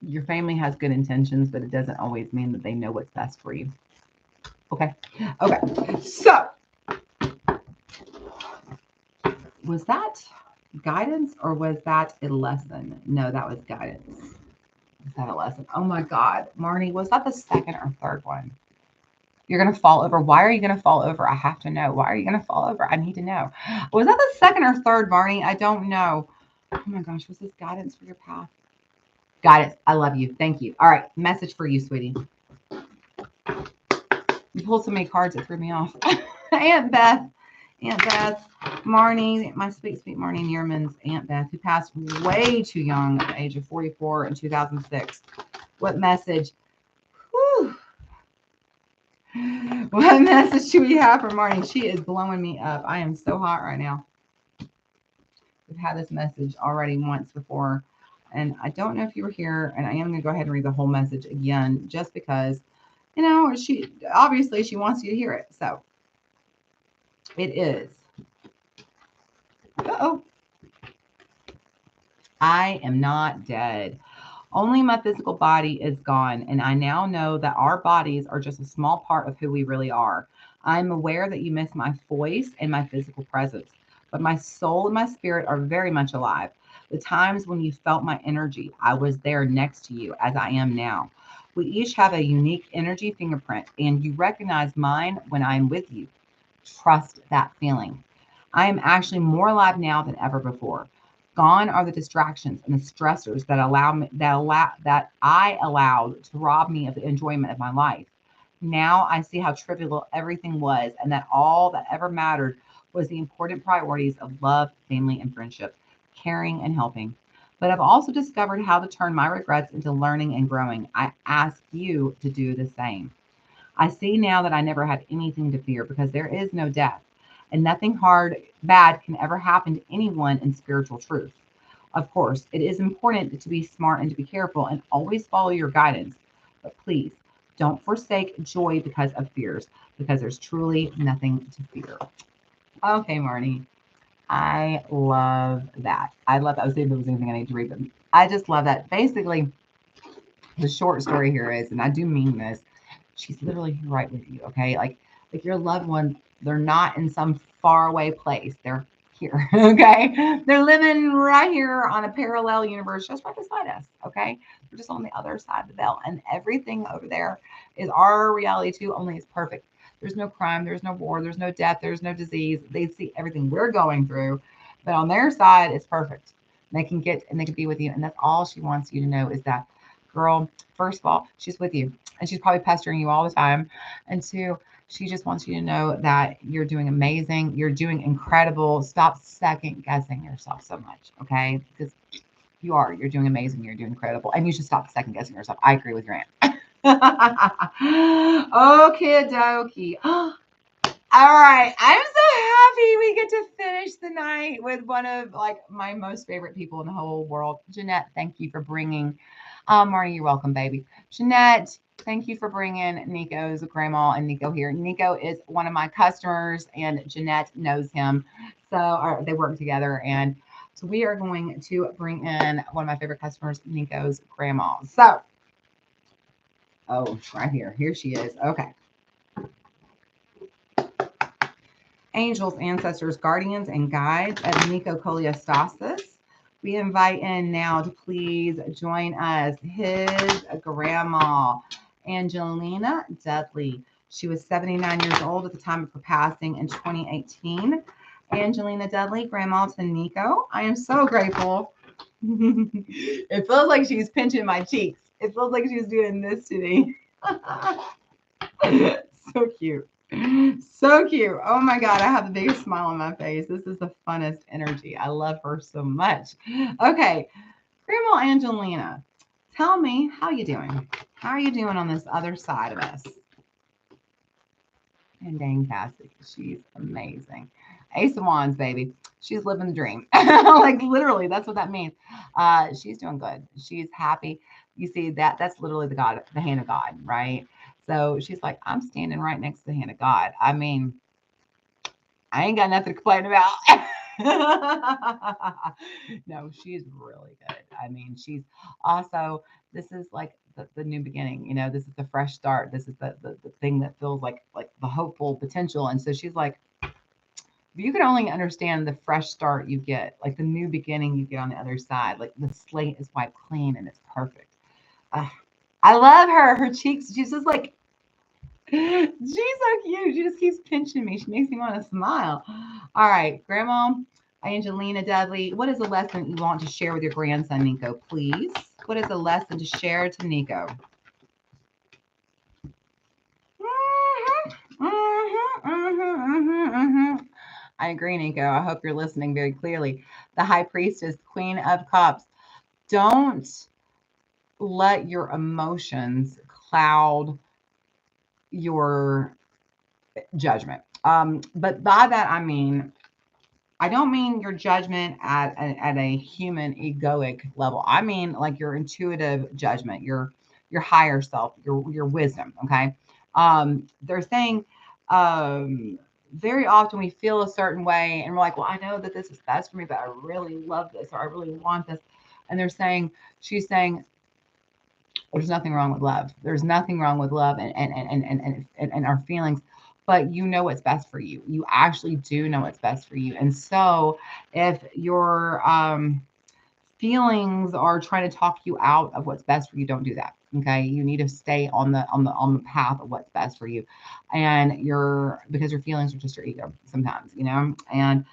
your family has good intentions, but it doesn't always mean that they know what's best for you. Okay. Okay. So was that guidance or was that a lesson? No, that was guidance. Was that a lesson? Oh my God. Marnie, was that the second or third one? You're going to fall over. Why are you going to fall over? I have to know. Why are you going to fall over? I need to know. Was that the second or third, Marnie? I don't know. Oh my gosh. Was this guidance for your path? Guidance. I love you. Thank you. All right. Message for you, sweetie. You pulled so many cards, it threw me off. Aunt Beth, Marnie, my sweet, sweet Marnie Neerman's Aunt Beth, who passed way too young at the age of 44 in 2006. What message? Whew. What message do we have for Marnie? She is blowing me up. I am so hot right now. We've had this message already once before, and I don't know if you were here, and I am going to go ahead and read the whole message again, just because, you know, she obviously she wants you to hear it. So it is. Uh-oh. I am not dead. Only my physical body is gone, and I now know that our bodies are just a small part of who we really are. I'm aware that you miss my voice and my physical presence, but my soul and my spirit are very much alive. The times when you felt my energy, I was there next to you as I am now. We each have a unique energy fingerprint, and you recognize mine when I'm with you. Trust that feeling. I am actually more alive now than ever before. Gone are the distractions and the stressors that I allowed to rob me of the enjoyment of my life. Now I see how trivial everything was, and that all that ever mattered was the important priorities of love, family, and friendship, caring and helping. But I've also discovered how to turn my regrets into learning and growing. I ask you to do the same. I see now that I never had anything to fear because there is no death, and nothing bad can ever happen to anyone in spiritual truth. Of course, it is important to be smart and to be careful and always follow your guidance. But please don't forsake joy because of fears, because there's truly nothing to fear. Okay, Marnie. I love that. I love that. I was thinking if there was anything I need to read, but I just love that. Basically, the short story here is, and I do mean this, she's literally right with you. Okay. Like your loved one, they're not in some faraway place. They're here. Okay. They're living right here on a parallel universe, just right beside us. Okay. We're just on the other side of the veil. And everything over there is our reality too, only it's perfect. There's no crime, there's no war, there's no death, there's no disease. They see everything we're going through, but on their side, it's perfect. They can get and they can be with you. And that's all she wants you to know is that, girl, first of all, she's with you and she's probably pestering you all the time. And two, she just wants you to know that you're doing amazing. You're doing incredible. Stop second guessing yourself so much. Okay. Because you're doing amazing. You're doing incredible. And you should stop second guessing yourself. I agree with your aunt. Okie dokie. All right. I'm so happy we get to finish the night with one of like my most favorite people in the whole world. Jeanette, thank you for bringing. Marnie, you're welcome, baby. Jeanette, thank you for bringing Nico's grandma and Nico here. Nico is one of my customers, and Jeanette knows him. So they work together. And so we are going to bring in one of my favorite customers, Nico's grandma. So, oh, right here. Here she is. Okay. Angels, ancestors, guardians, and guides of Nico Koliastasis. We invite in now to please join us his grandma, Angelina Dudley. She was 79 years old at the time of her passing in 2018. Angelina Dudley, grandma to Nico. I am so grateful. It feels like she's pinching my cheeks. It feels like she's doing this to me. So cute. So cute. Oh my God. I have the biggest smile on my face. This is the funnest energy. I love her so much. Okay. Grandma Angelina, tell me, how you doing? How are you doing on this other side of us? And dang Cassie, she's amazing. Ace of Wands, baby. She's living the dream. Like literally, that's what that means. She's doing good. She's happy. You see that's literally the hand of God, right? So she's like, I'm standing right next to the hand of God. I mean, I ain't got nothing to complain about. No, she's really good. I mean, she's also, this is like the new beginning, this is the fresh start. This is the thing that feels like the hopeful potential. And so she's like, if you could only understand the fresh start you get, like the new beginning you get on the other side, like the slate is wiped clean and it's perfect. I love her. Her cheeks, she's just like, she's so cute. She just keeps pinching me. She makes me want to smile. All right, Grandma Angelina Dudley, what is a lesson you want to share with your grandson, Nico, please? What is a lesson to share to Nico? I agree, Nico. I hope you're listening very clearly. The High Priestess, Queen of Cups. Don't let your emotions cloud your judgment. But by that, I don't mean your judgment at a human egoic level. I mean like your intuitive judgment, your higher self, your wisdom. Okay. They're saying very often we feel a certain way and we're like, well, I know that this is best for me, but I really love this or I really want this. And she's saying, there's nothing wrong with love. There's nothing wrong with love and our feelings, but you know what's best for you. You actually do know what's best for you. And so if your feelings are trying to talk you out of what's best for you, don't do that. Okay. You need to stay on the path of what's best for you. And because your feelings are just your ego sometimes, and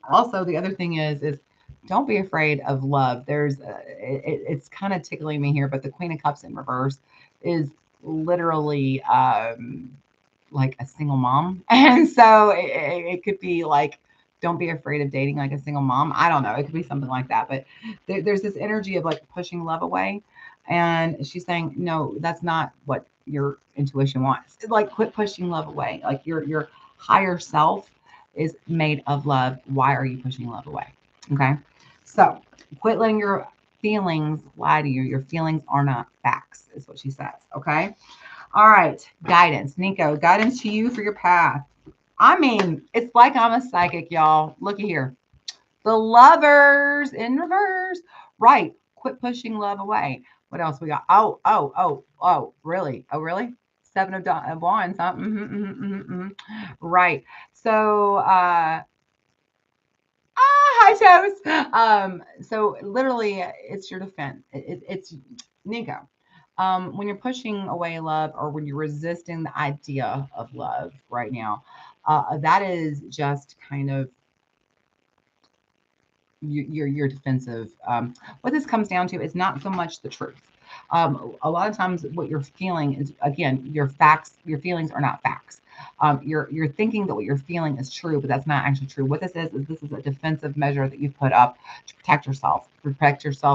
also the other thing is don't be afraid of love. It's kind of tickling me here, but the Queen of Cups in reverse is literally like a single mom. And so it could be like, don't be afraid of dating like a single mom. I don't know. It could be something like that. But there's this energy of like pushing love away. And she's saying, no, that's not what your intuition wants. It's like, quit pushing love away. Like your higher self is made of love. Why are you pushing love away? Okay. So quit letting your feelings lie to you. Your feelings are not facts, is what she says. Okay. All right. Guidance. Nico, guidance to you for your path. I mean, it's like I'm a psychic, y'all. Looky here. The Lovers in reverse. Right. Quit pushing love away. What else we got? Oh, really? Oh, really? Seven of Wands, huh? Right. So, hi, Toes. So literally, it's your defense. It's Nico. When you're pushing away love or when you're resisting the idea of love right now, that is just kind of your defensive. What this comes down to is not so much the truth. A lot of times, what you're feeling is again your facts. Your feelings are not facts. You're thinking that what you're feeling is true, but that's not actually true. What this is a defensive measure that you put up to protect yourself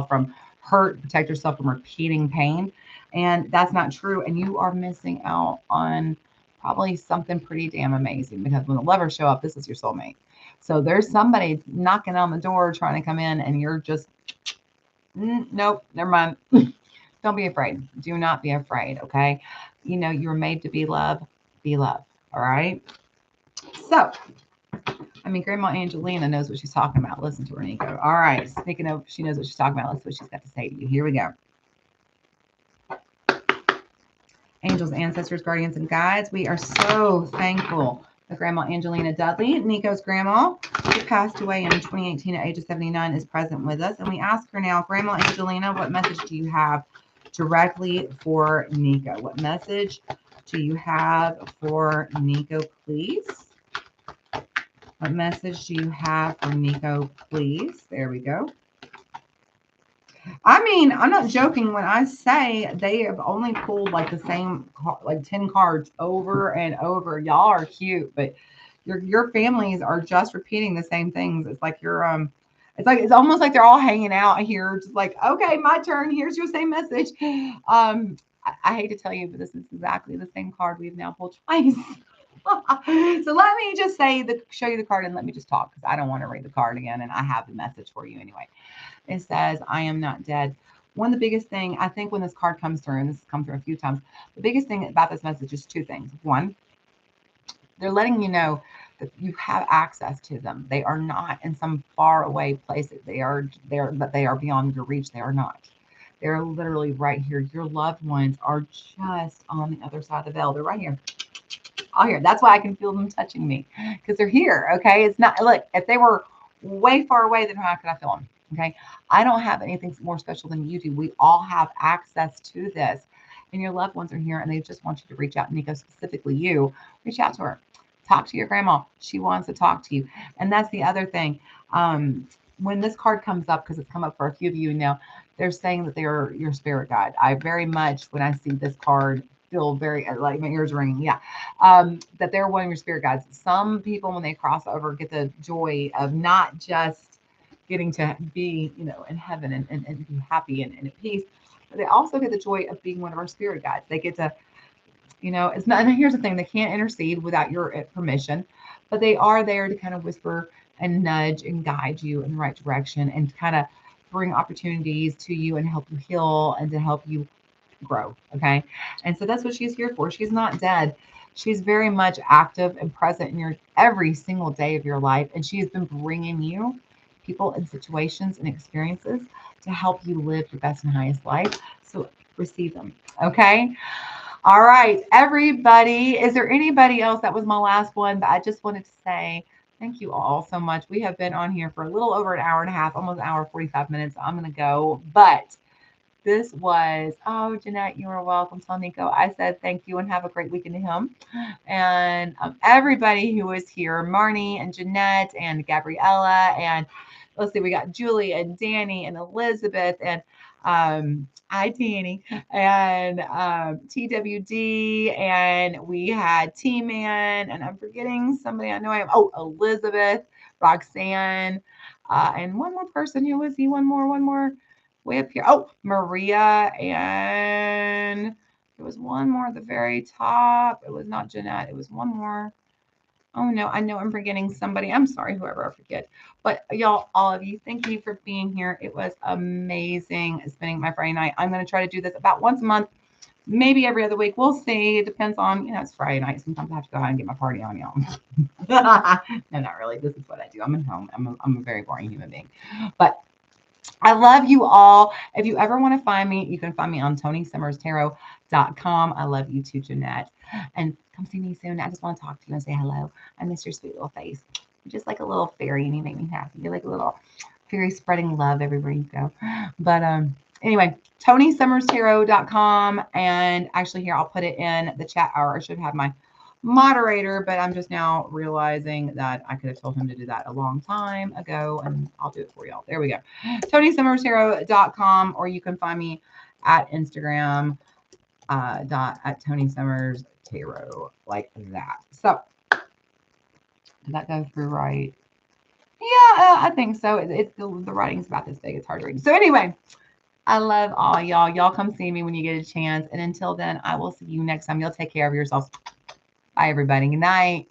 from hurt, protect yourself from repeating pain, and that's not true. And you are missing out on probably something pretty damn amazing because when the lovers show up, this is your soulmate. So there's somebody knocking on the door trying to come in, and you're just, nope, never mind. Don't be afraid. Do not be afraid. Okay. You know, you're made to be loved. Be loved. All right. So, I mean, Grandma Angelina knows what she's talking about. Listen to her, Nico. All right. Speaking of, she knows what she's talking about. Let's see what she's got to say to you. Here we go. Angels, ancestors, guardians, and guides, we are so thankful that Grandma Angelina Dudley, Nico's grandma, who passed away in 2018 at age of 79, is present with us. And we ask her now, Grandma Angelina, what message do you have directly for Nico? What message do you have for Nico, please? What message do you have for Nico, please? There we go. I mean, I'm not joking when I say they have only pulled like the same, like 10 cards over and over. Y'all are cute, but your families are just repeating the same things. It's like it's almost like they're all hanging out here, just like, okay, my turn. Here's your same message. I hate to tell you, but this is exactly the same card we've now pulled twice. So let me just show you the card and let me just talk because I don't want to read the card again, and I have the message for you anyway. It says, I am not dead. One of the biggest thing, I think when this card comes through, and this has come through a few times, the biggest thing about this message is two things. One, they're letting you know that you have access to them. They are not in some far away place. They are there, but they are beyond your reach. They are not. They're literally right here. Your loved ones are just on the other side of the veil. They're right here. All here. That's why I can feel them touching me because they're here. Okay. It's not, look, if they were way far away, then how could I feel them? Okay. I don't have anything more special than you do. We all have access to this. And your loved ones are here and they just want you to reach out. Nico, specifically you, reach out to her. Talk to your grandma. She wants to talk to you. And that's the other thing. When this card comes up, because it's come up for a few of you now, they're saying that they're your spirit guide. I very much, when I see this card, feel very like my ears ringing. Yeah. That they're one of your spirit guides. Some people, when they cross over, get the joy of not just getting to be, in heaven and be happy and at peace, but they also get the joy of being one of our spirit guides. They get to, it's not, and here's the thing, they can't intercede without your permission, but they are there to kind of whisper and nudge and guide you in the right direction and kind of bring opportunities to you and help you heal and to help you grow. Okay. And so that's what she's here for. She's not dead. She's very much active and present in your every single day of your life. And she has been bringing you people and situations and experiences to help you live your best and highest life. So receive them. Okay. All right, everybody. Is there anybody else? That was my last one, but I just wanted to say thank you all so much. We have been on here for a little over an hour and a half, almost an hour, 45 minutes. I'm going to go, but this was, oh, Jeanette, you are welcome. Tell Nico I said thank you and have a great weekend to him. And everybody who was here, Marnie and Jeanette and Gabriella, and let's see, we got Julie and Danny and Elizabeth and hi, Danny, and TWD, and we had T-Man, and I'm forgetting somebody I know I am. Oh, Elizabeth, Roxanne, and one more person. Who was he? One more way up here. Oh, Maria, and there was one more at the very top. It was not Jeanette. It was one more. Oh no, I know I'm forgetting somebody. I'm sorry, whoever I forget. But y'all, all of you, thank you for being here. It was amazing spending my Friday night. I'm going to try to do this about once a month, maybe every other week. We'll see. It depends on, it's Friday night. Sometimes I have to go out and get my party on, y'all. No, not really. This is what I do. I'm at home. I'm a very boring human being. But I love you all. If you ever want to find me, you can find me on ToniSummersTarot.com. I love you too, Jeanette. And come see me soon. I just want to talk to you and say hello. I miss your sweet little face. You're just like a little fairy and you make me happy. You're like a little fairy spreading love everywhere you go. But anyway, ToniSummersTarot.com. And actually here, I'll put it in the chat, or I should have my moderator, but I'm just now realizing that I could have told him to do that a long time ago, and I'll do it for y'all. There we go. ToniSummersTarot.com, or you can find me at Instagram at ToniSummersTarot, like that. So did that go through right? Yeah, I think so. It's the writing's about this big. It's hard to read. So anyway, I love all y'all. Y'all come see me when you get a chance. And until then, I will see you next time. You'll take care of yourselves. Bye, everybody. Good night.